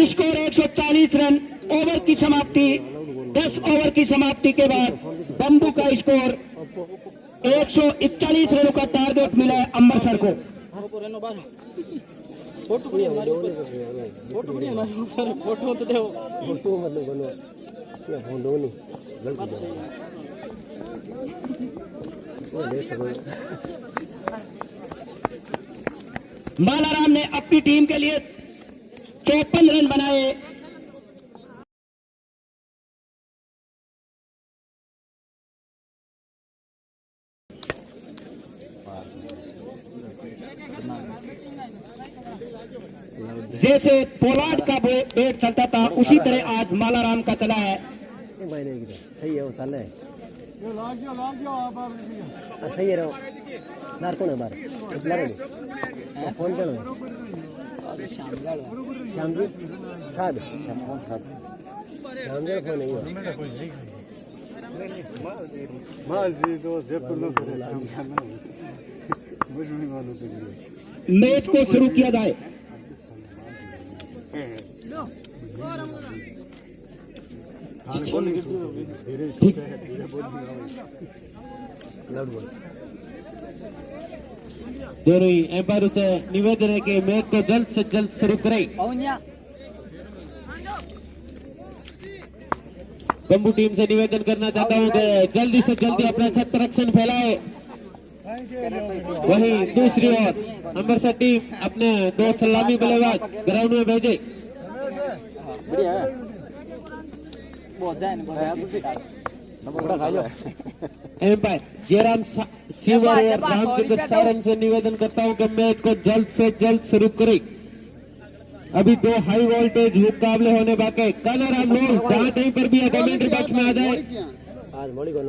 Score 140 run. ओवर की समाप्ति 10 ओवर की समाप्ति के बाद बम्बू का स्कोर 141 रनों का टारगेट मिला है अमृतसर को। फोटो तो दे फोटो मतलब बनो या फोटो नहीं गलती वो ले सको। बालाराम ने अपनी टीम के लिए 54 रन बनाए। जैसे पोलार्ड का बैट चलता था उसी तरह आज मालाराम का चला है। भाई नहीं सही है वो चल रहा है सही है रहो नार कौन है बार फोन पे श्याम जी खाद श्याम जी फोन नहीं है मैच को शुरू किया जाए। दोनों एम्पायर से निवेदन है कि मैच को जल्द से जल्द शुरू करें। बम्बू टीम से निवेदन करना चाहता हूं कि जल्दी से जल्दी अपना छत्ररक्षण फैलाए। वहीं दूसरी ओर अमृतसर टीम अपने 2 सलामी बल्लेबाज ग्राउंड में भेजे। एम्पायर जयराम सीवर और रामचंद्र सारंग से निवेदन करता हूं कि मैच को जल्द से जल्द शुरू करें। अभी 2 हाई वोल्टेज मुकाबले होने बाकी। कानाराम लोग जहां कहीं पर भी कमेंट्री बॉक्स में आ जाए। आज मोड़ी को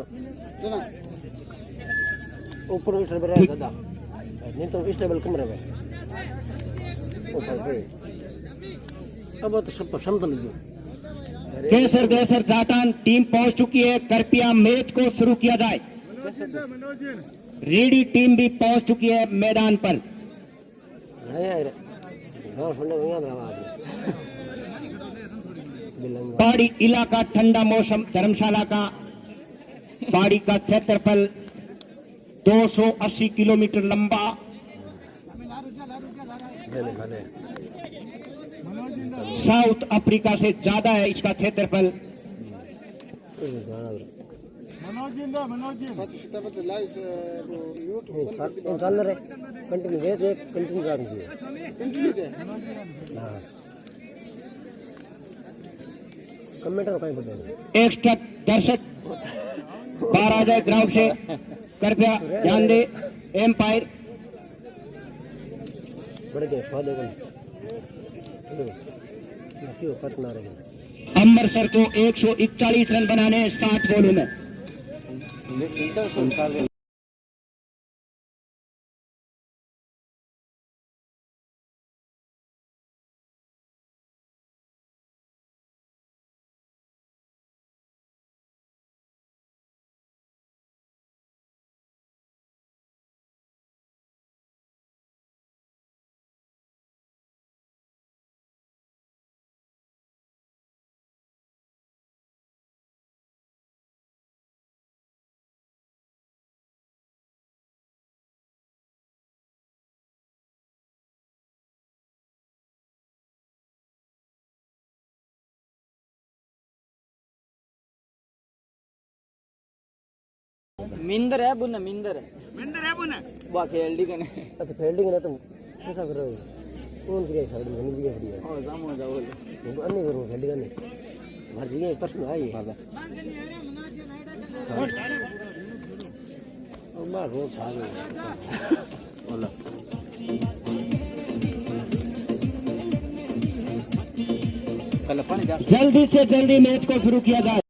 ऊपर स्टेबल है दादा नहीं तो स्टेबल कमरे में ऊपर पे अब तो सब समझ लीजिए। केसर देसर जाटान टीम पहुंच चुकी है। कृपया मैच को शुरू किया जाए। रेडी टीम भी पहुंच चुकी है मैदान पर। पहाड़ी इलाका, ठंडा मौसम, धर्मशाला का पहाड़ी का क्षेत्रफल 280 किलोमीटर लंबा। साउथ अफ्रीका से ज्यादा है इसका क्षेत्रफल। चल रहे कंटिन्यू कंटिन्यू कमेंटर कहीं बोलते एक्स्ट्रा दर्शक बाहर आ जाए ग्राउंड से। कृपया ध्यान दे। एम्पायर बड़े के फादे क्यों पतना रहे। अमृतसर को 141 रन बनाने 60 बॉलों में। मिंदर है बुना मिंदर है बुना बा खेलडी कने अच्छा फील्डिंग ना तुम कैसा कर रहे हो कौन किया साइड में नहीं दिया खड़ी है ओ जामो जाओ तुम अन्य करो फील्डिंग नहीं भर जी प्रश्न आई बाबा ओ मां रो था बोला जल्दी से जल्दी मैच को शुरू किया जाए।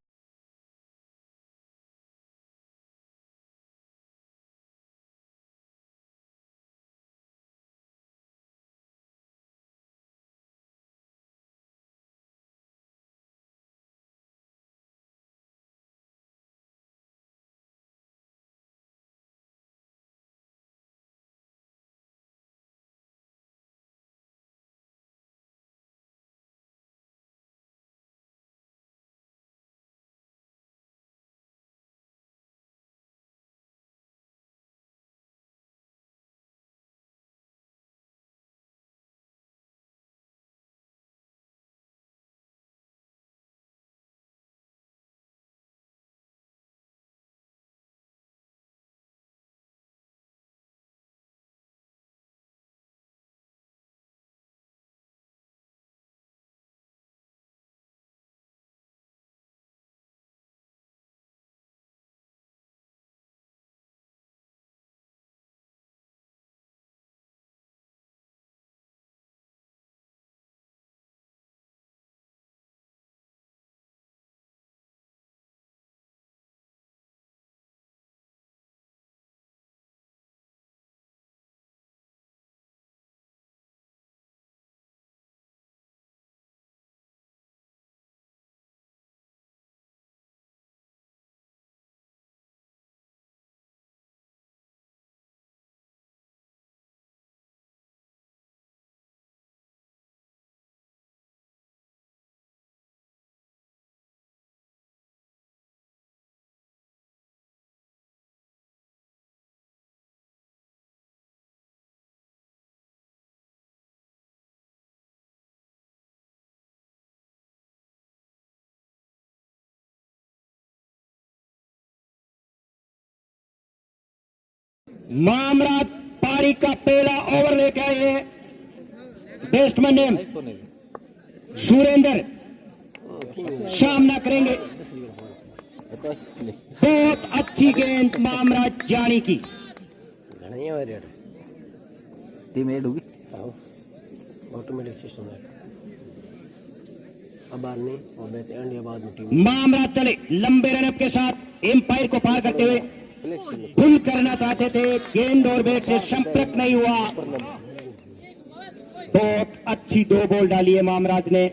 मामराज पारी का पहला ओवर लेके आए। बैट्समैन नेम सुरेंद्र सामना करेंगे। बहुत अच्छी गेंद मामराज जानी की। टीम ऐड होगी ऑटोमेटिक सिस्टम है। अब बार नहीं और मैच एंड या बाद में टीम मामराज चले लंबे रनअप के साथ एम्पायर को पार करते हुए पुल करना चाहते थे, गेंद और बैट से संपर्क नहीं हुआ। बहुत अच्छी 2 बॉल डाली है मामराज ने।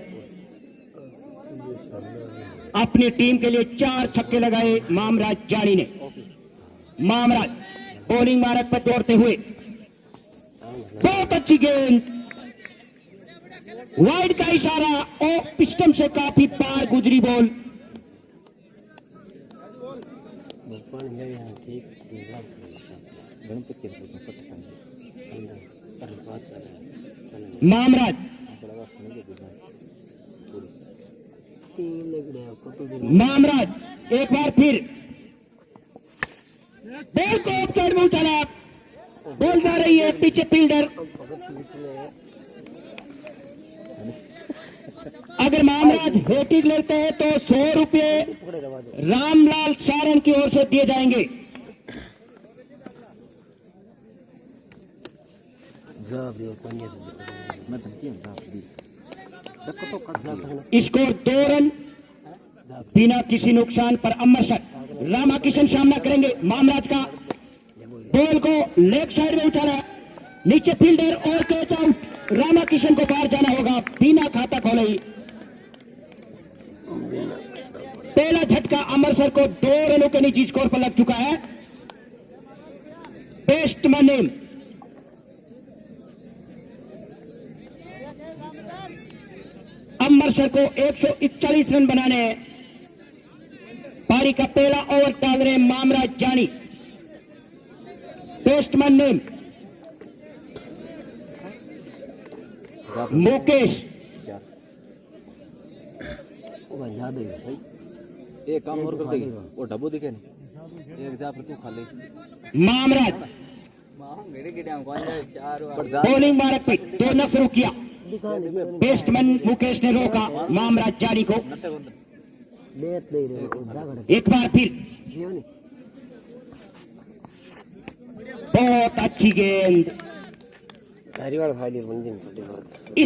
अपनी टीम के लिए 4 छक्के लगाए मामराज जानी ने। मामराज बॉलिंग मार्ग पर दौड़ते हुए बहुत अच्छी गेंद, वाइड का इशारा, ऑफ पिस्टन से काफी पार गुजरी बॉल। मामराज मामराज एक बार फिर बॉल को ऑफ साइड में उछाला, बॉल जा रही है पीछे फील्डर। अगर मामराज हैट्रिक लेते हैं तो 100 रुपये रामलाल सारन की ओर से दिए जाएंगे। स्कोर 2 रन बिना किसी नुकसान पर अमृतसर। रामाकिशन सामना करेंगे मामराज का। बॉल को लेफ्ट साइड में उछाला, नीचे फील्डर और कैच आउट। रामाकिशन को बाहर जाना होगा बिना खाता खोले ही। पहला झटका अमृतसर को 2 रनों के निजी स्कोर पर लग चुका है। बैट्समैन नेम अमृतसर को 141 रन बनाने हैं। पारी का पहला ओवर डाल रहे मामराज जानी। Batsman name Mukesh. एक काम और कर देगी वो डब्बू दिखे नहीं, एक जा पर तू खा ले। मामराज बॉलिंग मार्ग पे 2 न शुरू किया। बैट्समैन मुकेश ने रोका मामराज जानी को। एक बार फिर बहुत अच्छी गेंद।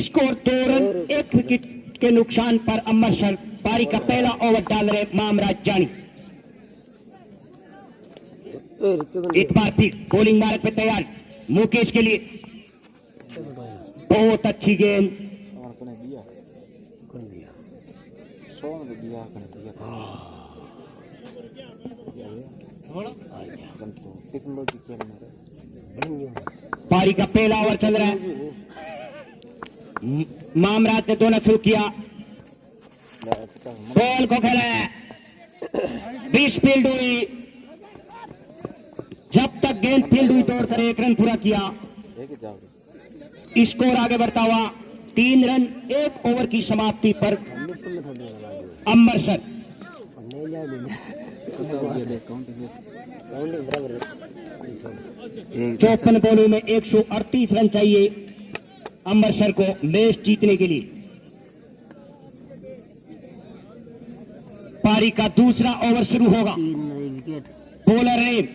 स्कोर 2 रन 1 विकेट के नुकसान पर अमृतसर। पारी का पहला ओवर डाल रहे मामराज जानी। एक बार फिर बॉलिंग मार्ग पे तैयार मुकेश के लिए। बहुत अच्छी गेंद। पारी का पहला ओवर चल रहा है। मामराज ने 2 न शुरू किया। बॉल को खेला है, 20 फील्ड हुई। जब तक गेंद फील्ड हुई दौड़ कर 1 रन पूरा किया। स्कोर आगे बढ़ता हुआ 3 रन 1 ओवर की समाप्ति पर अमृतसर। 54 बॉलों में 138 रन चाहिए अमृतसर को मैच जीतने के लिए। पारी का दूसरा ओवर शुरू होगा। बॉलर नेम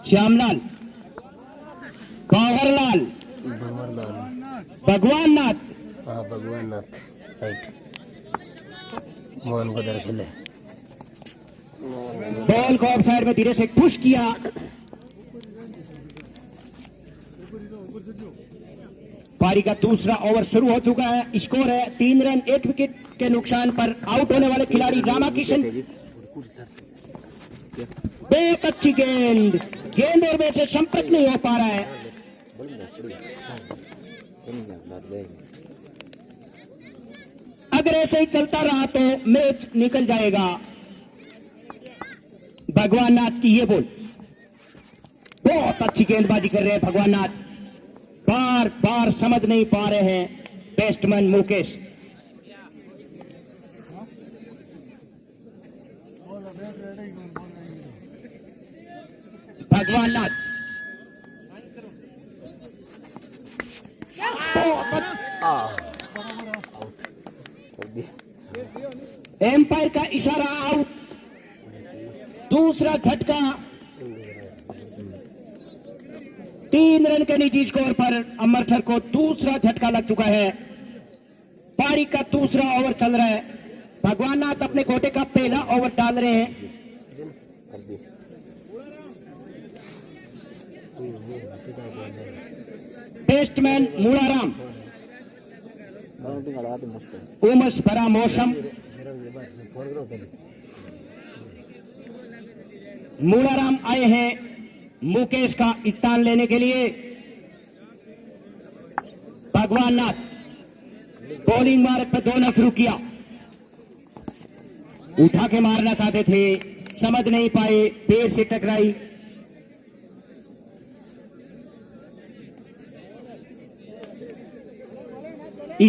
श्यामलाल, बावरलाल, भगवान नाथ। भगवान नाथ राइट। मोहन बदर खेले। बॉल को ऑफ साइड में धीरे से पुश किया। पारी का दूसरा ओवर शुरू हो चुका है। स्कोर है 3 रन 1 विकेट के नुकसान पर आउट होने वाले खिलाड़ी रामाकिशन। बहुत अच्छी गेंद, गेंद और बैट से संपर्क नहीं हो पा रहा है। अगर ऐसे ही चलता रहा तो मैच निकल जाएगा। भगवान नाथ की ये बॉल। बहुत अच्छी गेंदबाजी कर रहे हैं भगवान नाथ। बार बार समझ नहीं पा रहे हैं बैट्समैन मुकेश। भगवान नाथ एम्पायर का इशारा आउट। दूसरा झटका 3 रन के निजी स्कोर पर अमृतसर को दूसरा झटका लग चुका है। पारी का दूसरा ओवर चल रहा है। भगवान नाथ अपने कोटे का पहला ओवर डाल रहे हैं। बेस्टमैन मूलाराम, उमस भरा मौसम, मूलाराम आए हैं मुकेश का स्थान लेने के लिए। भगवान नाथ बॉलिंग मार्ग पर दौड़ना शुरू किया, उठा के मारना चाहते थे, समझ नहीं पाए, पैर से टकराई।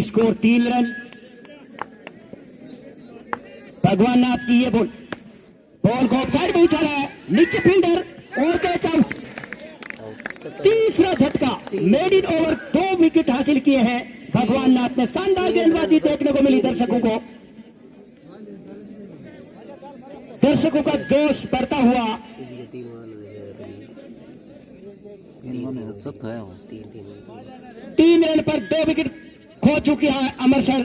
Score 3 run. भगवान नाथ की ये बॉल को ऑफसाइड में उछाला है, नीचे फील्डर और कैच आउट। तीसरा झटका, मेड इन ओवर 2 विकेट हासिल किए हैं भगवान नाथ ने। शानदार गेंदबाजी देखने को मिली दर्शकों को। दर्शकों का जोश बढ़ता हुआ। 3 रन पर 2 विकेट खो चुकी है अमृतसर।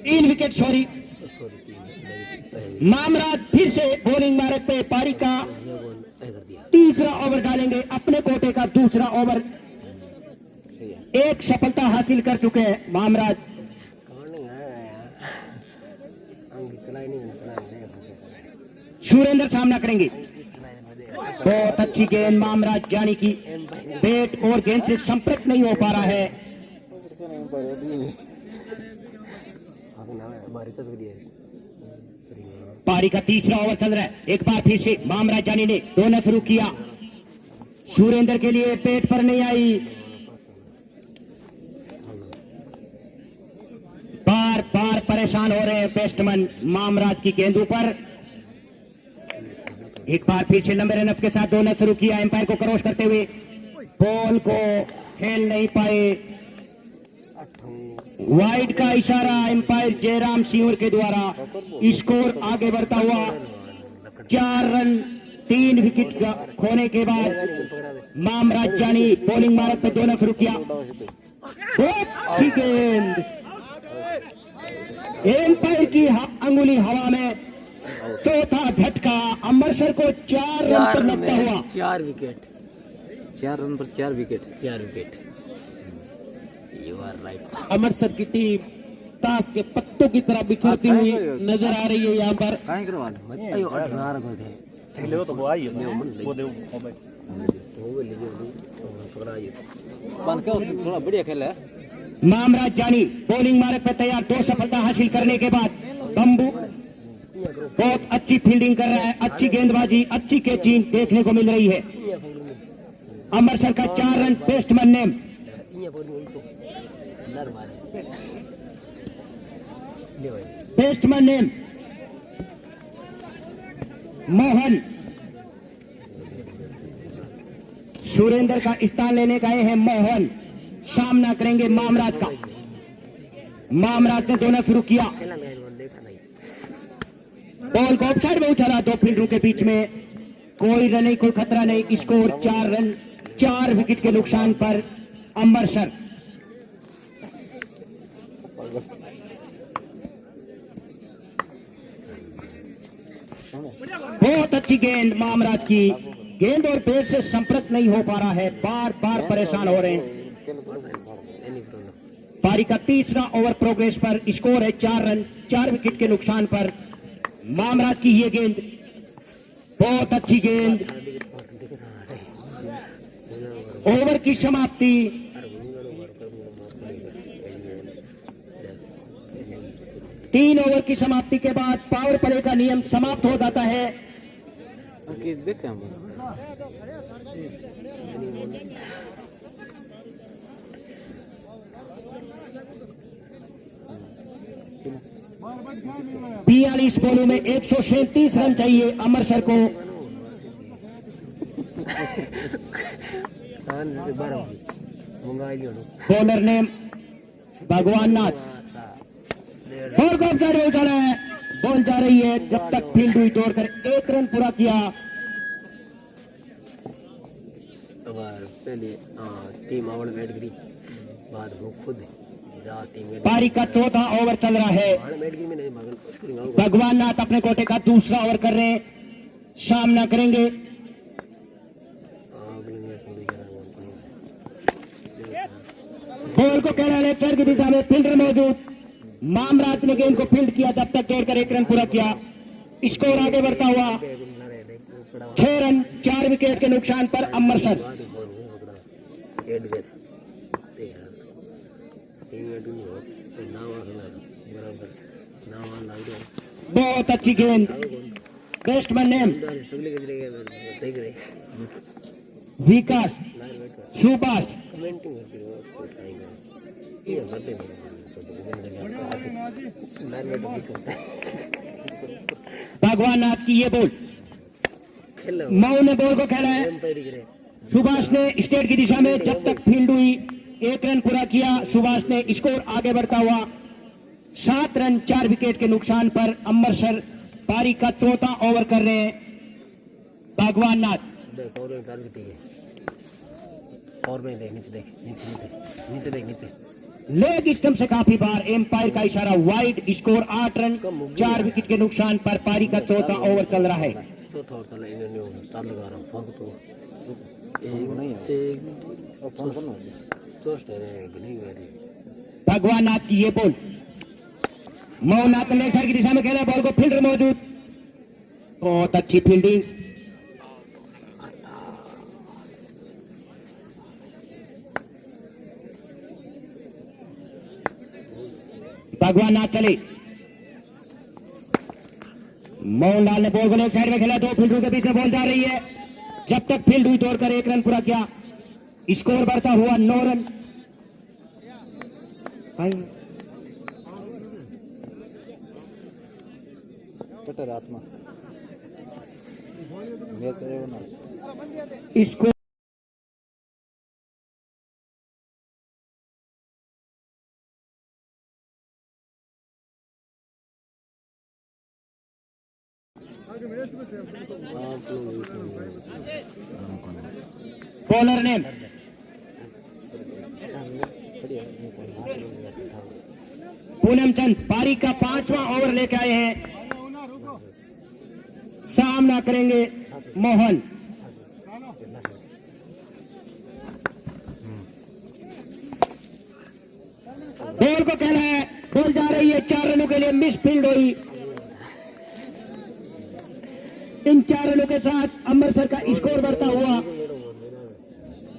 3 wicket sorry. मामराज फिर से बॉलिंग मार्ग पे पारी का तीसरा ओवर डालेंगे। अपने कोटे का दूसरा ओवर, एक सफलता हासिल कर चुके हैं मामराज। सुरेंद्र सामना करेंगे। बहुत अच्छी गेंद मामराज जानी की, बैट और गेंद से संपर्क नहीं हो पा रहा है। पारी का तीसरा ओवर चल रहा है। एक बार फिर से मामराज जानी ने दौड़ना शुरू किया। सुरेंद्र के लिए पेट पर नहीं आई, बार बार परेशान हो रहे हैं बैट्समैन मामराज की गेंदों पर। एक बार फिर से लंबे रनअप के साथ दौड़ना शुरू किया, एम्पायर को क्रॉस करते हुए बॉल को खेल नहीं पाए। वाइड का इशारा एम्पायर जयराम सिंह के द्वारा। स्कोर आगे बढ़ता हुआ 4 रन 3 विकेट खोने के बाद मामराज जानी बॉलिंग मार्ग पर दौड़ना शुरू किया। बहुत अच्छी गेंद, एम्पायर की अंगुली हवा में। चौथा झटका, अमृतसर को 4 रन पर लगता हुआ। 4 विकेट, 4 रन पर 4 wicket. 4 wicket. You are right. Amritsar की टीम ताश के पत्तों की तरह बिखरती हुई नजर आ रही है यहाँ पर। थोड़ा बढ़िया खेल है। मामराज जानी बॉलिंग मार्ग पर तैयार। 2 सफलता हासिल करने के बाद बम्बू बहुत अच्छी फील्डिंग कर रहा है, अच्छी गेंदबाजी, अच्छी कैचिंग देखने को मिल रही है। अमृतसर का 4 run. Batsman name Mohan. Surendra का स्थान लेने का है मोहन। सामना करेंगे मामराज का। मामराज ने दौड़ना शुरू किया, बॉल को ऑफसाइड में उछाला। 2 फील्डरों के बीच में कोई रन नहीं, कोई खतरा नहीं। स्कोर 4 रन 4 विकेट के नुकसान पर अमृतसर। बहुत अच्छी गेंद मामराज की, गेंद और बैट से संपर्क नहीं हो पा रहा है, बार बार परेशान हो रहे हैं। पारी का तीसरा ओवर प्रोग्रेस पर। स्कोर है 4 रन 4 विकेट के नुकसान पर मामराज की ये गेंद। बहुत अच्छी गेंद। ओवर की समाप्ति। तीन ओवर की समाप्ति के बाद पावर प्ले का नियम समाप्त हो जाता है। देखे हम बयालीस बॉलों में 137 रन चाहिए अमृतसर को। बॉलर नेम भगवान नाथ। बॉल को ऑफसाइड में उछाला है, बॉल जा रही है जब तक फील्ड हुई तोड़कर 1 रन पूरा किया। पहले टीम अवल बैठ गई, बाद वो खुद पारी का चौथा ओवर चल रहा है। भगवान नाथ अपने कोटे का दूसरा ओवर कर रहे हैं, सामना करेंगे। बॉल को कह रहा है लेफ्ट साइड की दिशा में, फील्डर मौजूद। मामराज ने गेंद को फील्ड किया जब तक तोड़कर 1 रन पूरा किया। स्कोर आगे बढ़ता हुआ 6 रन 4 विकेट के नुकसान पर अमृतसर। बहुत अच्छी गेंद, बैट्समैन नेम विकास सुभाष। भगवान नाथ की ये बॉल, मऊ ने बॉल को खेला है, सुभाष ने स्टेट की दिशा में जब तक फील्ड हुई 1 रन पूरा किया। सुभाष ने स्कोर आगे बढ़ता हुआ 7 रन 4 विकेट के नुकसान पर अमृतसर पारी का चौथा ओवर कर रहे हैं। भगवान नाथ लेग स्टंप से काफी बार, एम्पायर का इशारा, वाइड। स्कोर 8 रन 4 विकेट के नुकसान पर पारी का चौथा ओवर चल रहा है। भगवान नाथ की ये बॉल, मौनाथ ने लेफ्ट साइड की दिशा में खेला, बॉल को फील्डर मौजूद। बहुत अच्छी फील्डिंग। भगवान नाथ चले, मोहनलाल ने बॉल को लेफ्ट साइड में खेला, 2 फील्डरों के बीच में बॉल जा रही है जब तक फील्ड हुई तोड़कर 1 रन पूरा किया। स्कोर बढ़ता हुआ 9 run. Score bowler name Poonam Chand पारी का 5वां ओवर लेके आए हैं। सामना करेंगे मोहन। बॉल को कहना है, बॉल जा रही है 4 रनों के लिए, मिस फील्ड हुई। इन 4 रनों के साथ अमृतसर का स्कोर बढ़ता हुआ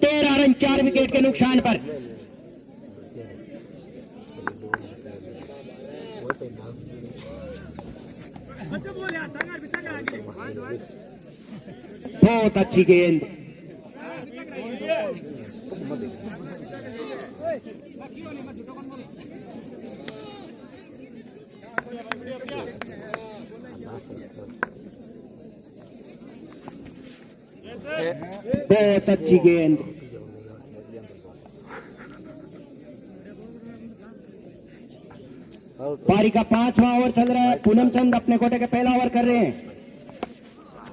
13 रन 4 विकेट के नुकसान पर। बहुत अच्छी गेंद, बहुत अच्छी गेंद। पारी का 5वां ओवर चल रहा है। पूनम चंद अपने कोटे के पहला ओवर कर रहे हैं।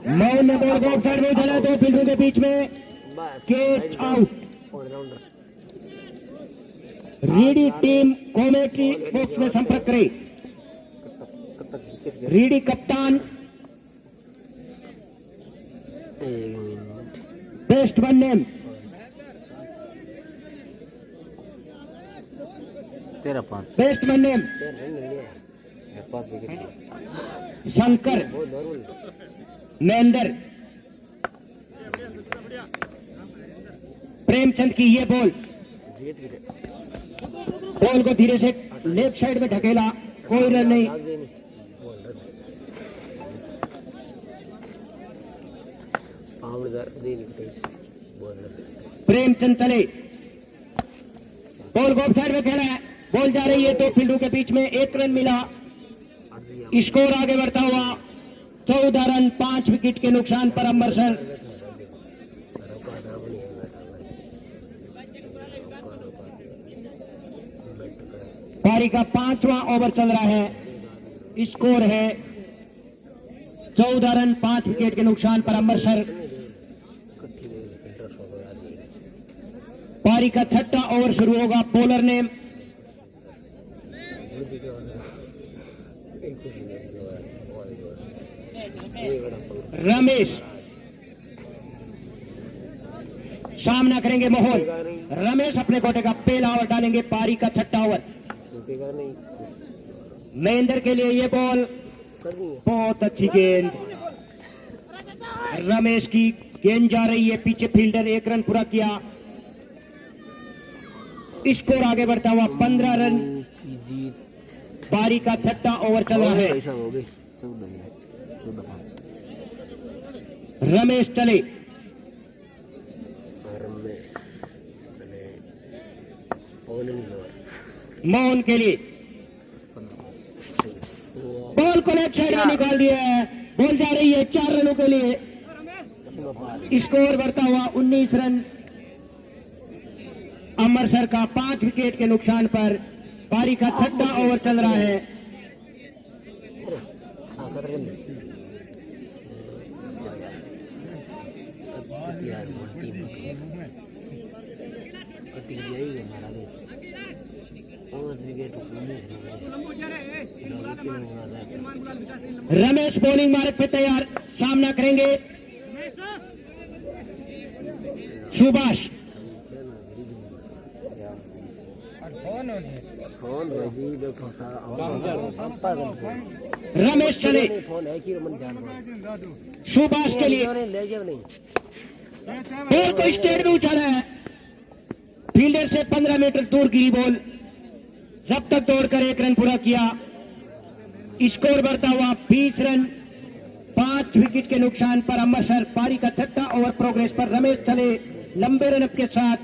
मोहन ने बॉल को ऑफ साइड में उछाला, 2 फील्डरों के बीच में, catch out. Reedy team commentary box में संपर्क करें। रीडी कप्तान, batsman name 13-5 batsman name Shankar Mahendra. Premchand की ये बॉल, बॉल को धीरे से लेफ्ट साइड में ढकेला, कोई रन नहीं। प्रेमचंद चले, बॉल को ऑफ साइड में खेला है, बॉल जा रही है 2 फील्डों के बीच में, 1 रन मिला। स्कोर आगे बढ़ता हुआ 14 रन 5 विकेट के नुकसान पर अमृतसर। पारी का 5वां ओवर चल रहा है। स्कोर है 14 रन 5 विकेट के नुकसान पर अमृतसर। पारी का 6वां ओवर शुरू होगा। बॉलर ने रमेश, सामना करेंगे मोहन। रमेश अपने कोटे का पहला ओवर डालेंगे। पारी का 6वां ओवर। महेंद्र के लिए ये बॉल, बहुत अच्छी गेंद। रमेश की गेंद जा रही है पीछे, फील्डर 1 रन पूरा किया। स्कोर आगे बढ़ता हुआ 15 रन। पारी का 6वां ओवर चल रहा है। रमेश चले, मोहन के लिए बॉल को लेफ्ट साइड में निकाल दिया है। बॉल जा रही है 4 रनों के लिए। स्कोर बढ़ता हुआ 19 रन। अमृतसर का 5 विकेट के नुकसान पर। पारी का 6वां ओवर चल रहा है। रमेश बॉलिंग मार्ग पे तैयार, सामना करेंगे सुभाष। रमेश चले, सुभाष के लिए बॉल को स्टेट में उछाला है। फील्डर से 15 मीटर दूर गिरी बॉल। जब तक दौड़कर 1 रन पूरा किया। स्कोर बढ़ता हुआ 20 रन 5 विकेट के नुकसान पर अमृतसर। पारी का 6वां ओवर प्रोग्रेस पर। रमेश चले लंबे रनअप के साथ,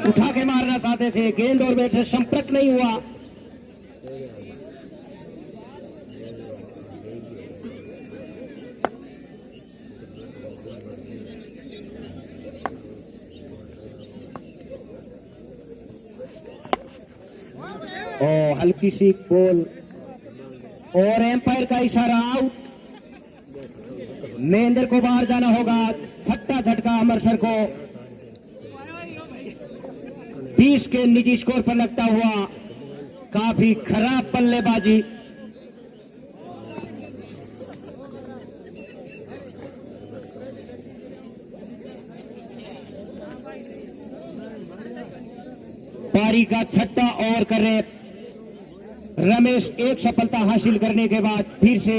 उठा के मारना चाहते थे, गेंद और बैट से संपर्क नहीं हुआ। हल्की सी बॉल और एम्पायर का इशारा, आउट। महेंद्र को बाहर जाना होगा। 6वां झटका अमृतसर को। 20 के निजी स्कोर पर लगता हुआ काफी खराब बल्लेबाजी। पारी का 6वां ओवर कर रहे रमेश। एक सफलता हासिल करने के बाद फिर से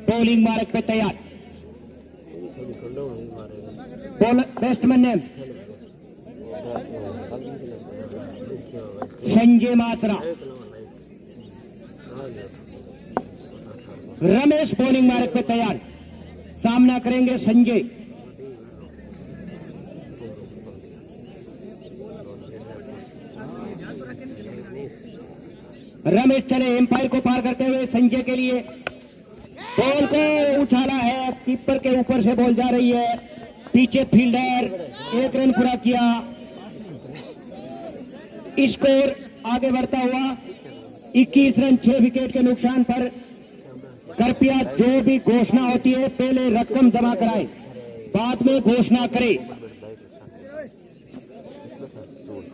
बॉलिंग मार्ग पे तैयार। बॉलर बैट्समैन ने संजय मात्रा। रमेश बॉलिंग मार्ग पे तैयार, सामना करेंगे संजय। रमेश चले एम्पायर को पार करते हुए संजय के लिए। बॉल को उछाला है, कीपर के ऊपर से बॉल जा रही है। पीछे फील्डर 1 रन पूरा किया। स्कोर आगे बढ़ता हुआ 21 रन 6 विकेट के नुकसान पर। कृपया जो भी घोषणा होती है पहले रकम जमा कराए, बाद में घोषणा करे।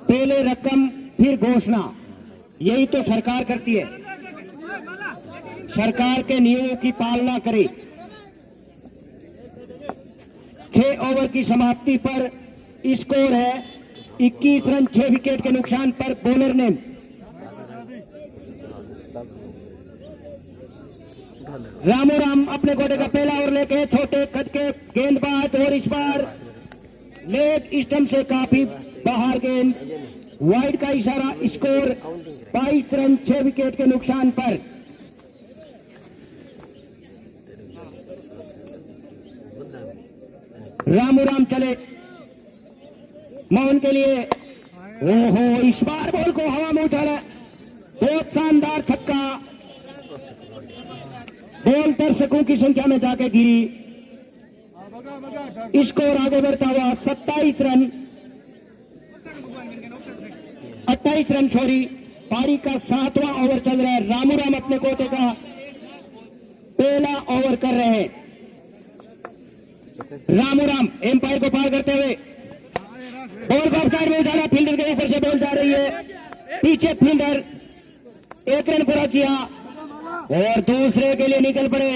पहले रकम फिर घोषणा, यही तो सरकार करती है। सरकार के नियमों की पालना करे। 6 ओवर की समाप्ति पर स्कोर है 21 रन 6 विकेट के नुकसान पर। बॉलर ने रामू राम अपने कोटे का पहला ओवर लेके छोटे कद के गेंदबाज, और इस बार लेग स्टंप से काफी बाहर गेंद, वाइड का इशारा। स्कोर 22 रन 6 विकेट के नुकसान पर। रामू राम चले मोहन के लिए। ओहो, इस बार बॉल को हवा में उछाला, बहुत शानदार छक्का। बॉल दर्शकों की संख्या में जाके गिरी। स्कोर आगे बढ़ता हुआ 27 रन। 28 रन छोड़ी। पारी का 7वां ओवर चल रहा है। रामू राम अपने कोटे का पहला ओवर कर रहे हैं। रामू राम एम्पायर को पार करते हुए बॉल को ऑफसाइड में उछाला। फील्डर के ऊपर से बॉल जा रही है। पीछे फील्डर 1 रन पूरा किया और दूसरे के लिए निकल पड़े।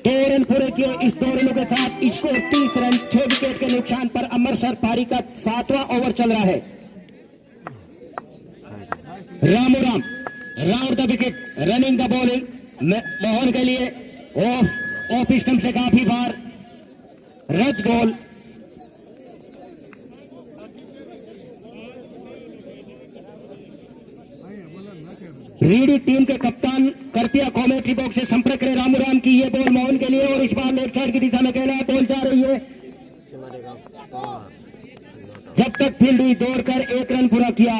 2 रन पूरे किए। इस 2 रनों के साथ स्कोर 30 रन 6 विकेट के नुकसान पर अमृतसर। पारी का 7वां ओवर चल रहा है। Ramu Ram round the wicket running the bowling Mohan के लिए ऑफ स्टंप से काफी बार रद्द बॉल। रीडी टीम के कप्तान करतिया कॉमेंट्री बॉक्स से संपर्क करें। रामू राम की ये बॉल मोहन के लिए और इस बार लेफ्ट साइड की दिशा में खेला है। बॉल जा रही है। जब तक फील्ड हुई दौड़कर 1 रन पूरा किया।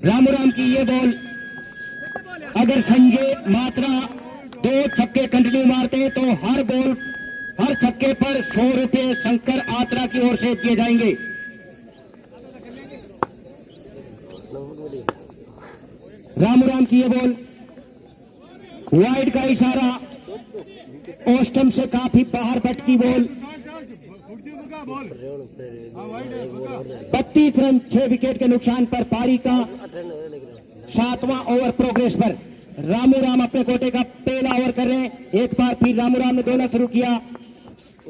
रामू राम की ये बॉल अगर संजय मात्रा 2 छक्के कंटिन्यू मारते हैं तो हर छक्के पर 100 रुपए शंकर आत्रा की ओर से दिए जाएंगे। रामू राम की ये बॉल वाइड का इशारा। ओस्टम से काफी बाहर भटकी बॉल। 32 रन 6 विकेट के नुकसान पर पारी का 7वां ओवर प्रोग्रेस पर। रामू राम अपने कोटे का पहला ओवर कर रहे हैं। एक बार फिर रामू राम ने दौड़ना शुरू किया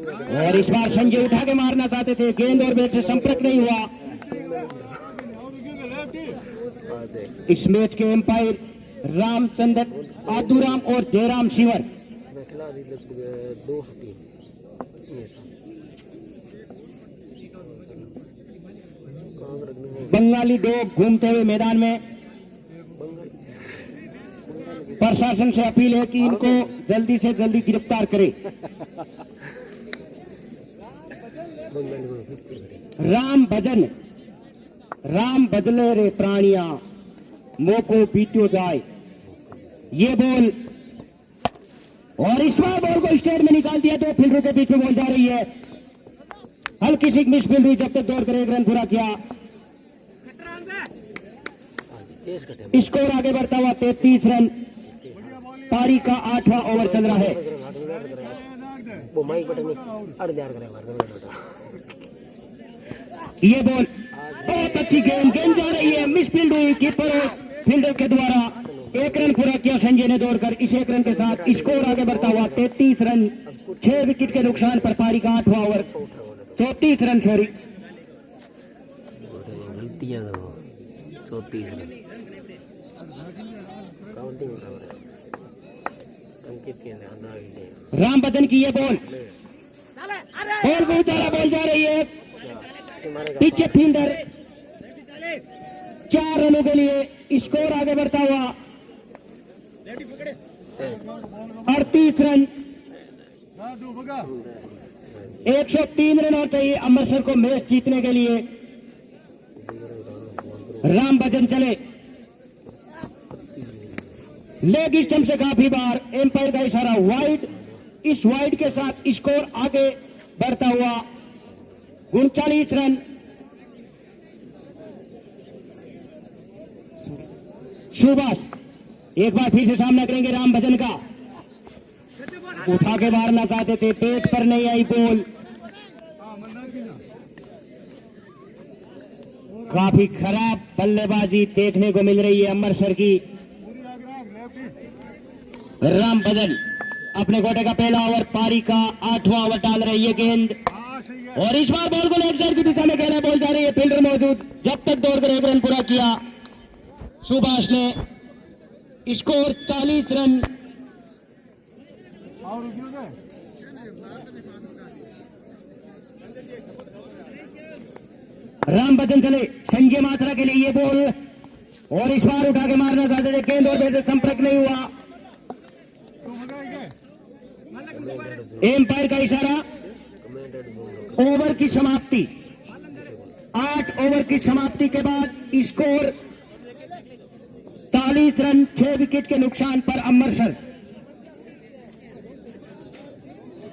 और इस बार संजय उठा के मारना चाहते थे। गेंद और बैट से संपर्क नहीं हुआ। इस मैच के एम्पायर रामचंद्र आदूराम और जयराम शिवर। बंगाली डॉग घूमते हुए मैदान में। प्रशासन से अपील है कि इनको जल्दी से जल्दी गिरफ्तार करे। राम बजले रे प्राणिया मोको बीत्यो जाए। ये बॉल और इस बार बॉल को स्टेट में निकाल दिया। 2 फील्डरों के बीच में बॉल जा रही है। हल्की सी मिस फील्ड हुई जब तक दौड़कर 1 रन पूरा किया। स्कोर आगे बढ़ता हुआ 33 रन। पारी का 8वां ओवर चल रहा है। ये बॉल बहुत अच्छी गेंद जा रही है। मिस फील्ड हुई कीपर और फील्डर के द्वारा। 1 रन पूरा किया संजय ने दौड़कर। इस 1 रन के साथ स्कोर आगे बढ़ता हुआ 33 रन 6 विकेट के नुकसान पर। पारी का 8वां over 34 run sorry 34 run Ram Bachchan की ये बॉल को उतारा। बॉल जा रही है। पीछे फील्डर 4 रनों के लिए। स्कोर आगे बढ़ता हुआ 38 रन 103 रन और चाहिए अमृतसर को मैच जीतने के लिए। राम बच्चन चले। लेग स्टंप से काफी बार एम्पायर का इशारा वाइड। इस वाइड के साथ स्कोर आगे बढ़ता हुआ 39 रन। सुभाष एक बार फिर से सामना करेंगे राम भजन का। उठा के मारना चाहते थे, पेट पर नहीं आई बॉल। काफी खराब बल्लेबाजी देखने को मिल रही है अमृतसर की। राम भजन अपने कोटे का पहला ओवर पारी का 8वां ओवर डाल रही है गेंद और इस बार बॉल को लेफ्ट साइड की दिशा में खेला। बॉल जा रही है। फील्डर मौजूद। जब तक दौड़कर 1 रन पूरा किया सुभाष ने। Score 40 run. राम बच्चन चले। संजय मात्रा के लिए ये बॉल और इस बार उठा के मारना चाहते थे। गेंद और बैट से संपर्क नहीं हुआ। एम्पायर का इशारा। ओवर की समाप्ति। 8 ओवर की समाप्ति के बाद स्कोर 40 रन 6 विकेट के नुकसान पर अमृतसर।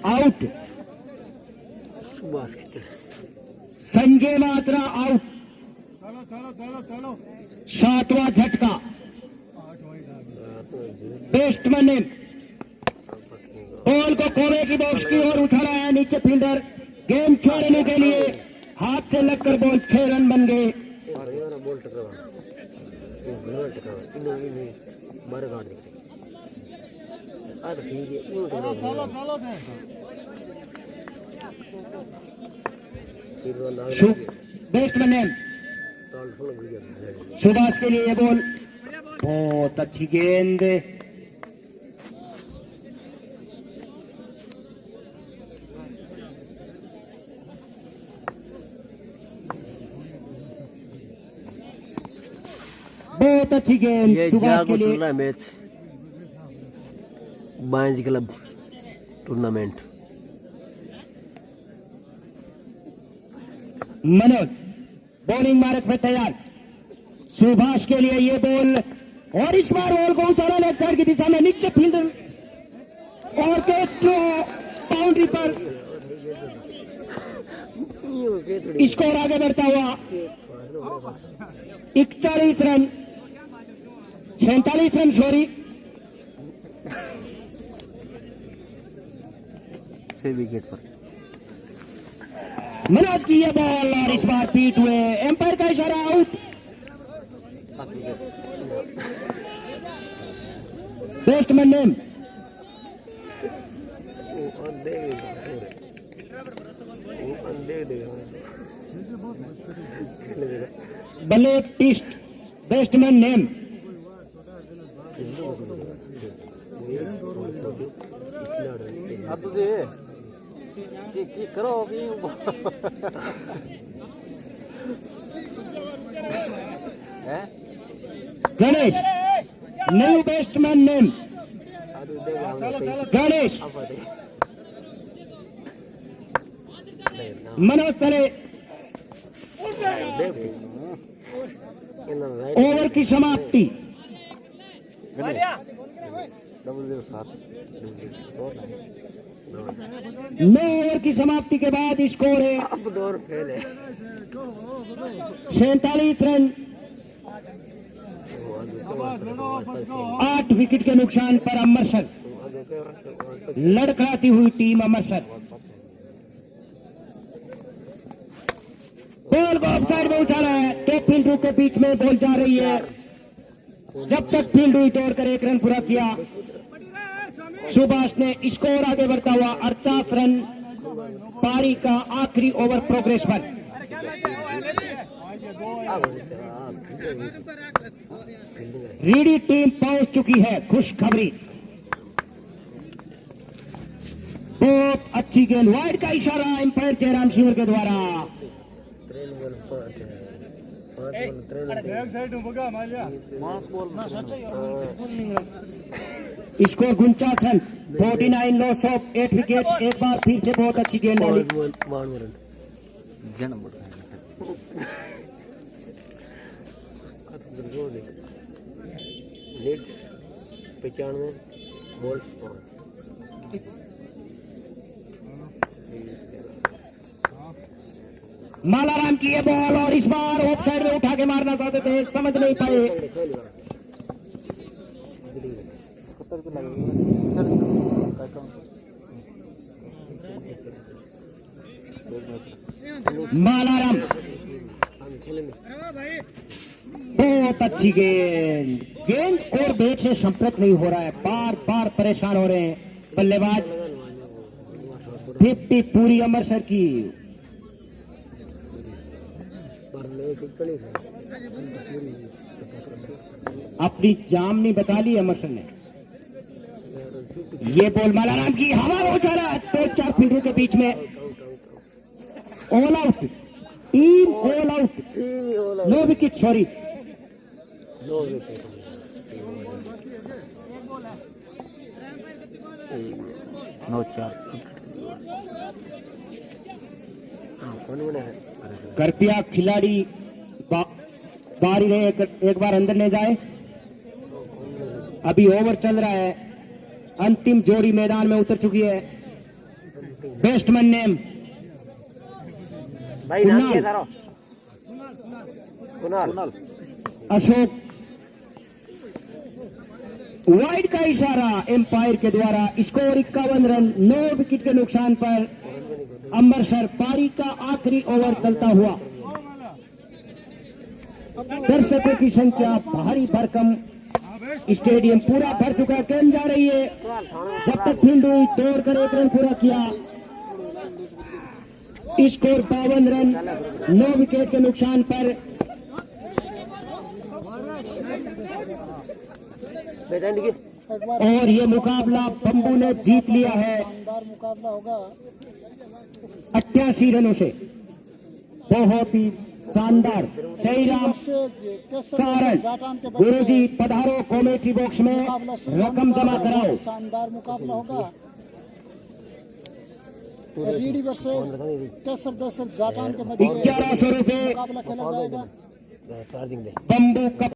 आउट। सुभाष की संजय मात्रा आउट। 7वां झटका। बेस्टमैन ने बॉल को कोने की बॉक्स की ओर उछाला है, नीचे फील्डर गेम छोड़ने के लिए हाथ से लगकर बॉल 6 रन बन गए। बोल टकरावा इन्होंने 12 गाड़ दी आ तो ठीक है यूं टकरावा बेस्टमैन ने सुभाष के लिए ये बॉल बहुत अच्छी गेंद। बहुत अच्छी गेंद ये सुभाष जागो के चल लिए। रहा है मैच बांज club tournament. Manoj bowling mark में तैयार। सुभाष के लिए ये बॉल और इस बार बॉल को उछाला लेग साइड की दिशा में, नीचे फील्डर और कैस्ट्रो बाउंड्री पर। स्कोर आगे बढ़ता हुआ 41 रन 47 रन सॉरी 6 विकेट पर मनोज की ये बॉल और इस बार पीट हुए, एम्पायर का इशारा आउट। बेस्टमैन नेम बल्ले टिस्ट। बेस्टमैन नेम अब तुझे की करो कि है Ganesh new batsman name Ganesh. Manoj चले, ओवर की समाप्ति। 9 ओवर की समाप्ति के बाद स्कोर है 47 रन 8 विकेट के नुकसान पर अमृतसर लड़खड़ाती हुई टीम अमृतसर। बॉल को ऑफसाइड में उछाला है, तो फील्डरों के बीच में बॉल जा रही है। जब तक फील्ड हुई दौड़कर 1 रन पूरा किया सुभाष ने। स्कोर आगे बढ़ता हुआ 48 रन पारी का आखिरी ओवर प्रोग्रेस पर। रीडी टीम पहुंच चुकी है, खुशखबरी। बहुत अच्छी गेंद, वाइड का इशारा एम्पायर जयराम सिंह के द्वारा। Score 49 run 49 loss of 8 wickets. एक बार फिर से बहुत अच्छी गेंद डाली। लीड 95 बॉल मालाराम की ये बॉल और इस बार ऑफ साइड में उठा के मारना चाहते थे, समझ नहीं पाए। मालाराम बहुत अच्छी गेंद, गेंद और बैट से संपर्क नहीं हो रहा है, बार बार परेशान हो रहे हैं बल्लेबाज। 50 पूरी अमृतसर की। अपनी जाम नहीं बचा ली अमृतसर ने। ये बॉल मालाराम की हवा में उछाला, तो 4 फील्डरों के बीच में all out, team all out, no wicket sorry. No 4 कृपया खिलाड़ी बारी रहे, एक बार अंदर ले जाए। अभी ओवर चल रहा है, अंतिम जोड़ी मैदान में उतर चुकी है। बेस्टमैन नेम भाई नाम क्या था कुणाल अशोक। वाइड का इशारा एम्पायर के द्वारा। स्कोर 51 रन, 9 विकेट के नुकसान पर अमृतसर पारी का आखिरी ओवर चलता हुआ। दर्शकों की संख्या भारी भरकम, स्टेडियम पूरा भर चुका। गेंद जा रही है, जब तक फील्ड हुई तोड़कर 1 रन पूरा किया। स्कोर 52 रन, 9 विकेट के नुकसान पर। और ये मुकाबला बंबू ने जीत लिया है शानदार मुकाबला होगा। 88 रनों से। बहुत ही शानदार। सही राम सारण गुरुजी पधारो कॉमेडी बॉक्स में रकम जमा कराओ। शानदार मुकाबला होगा। रीडी वर्सेस केसर दसर जाटान के मध्य 1100 रुपए मुकाबला खेला जाएगा। Bamboo cup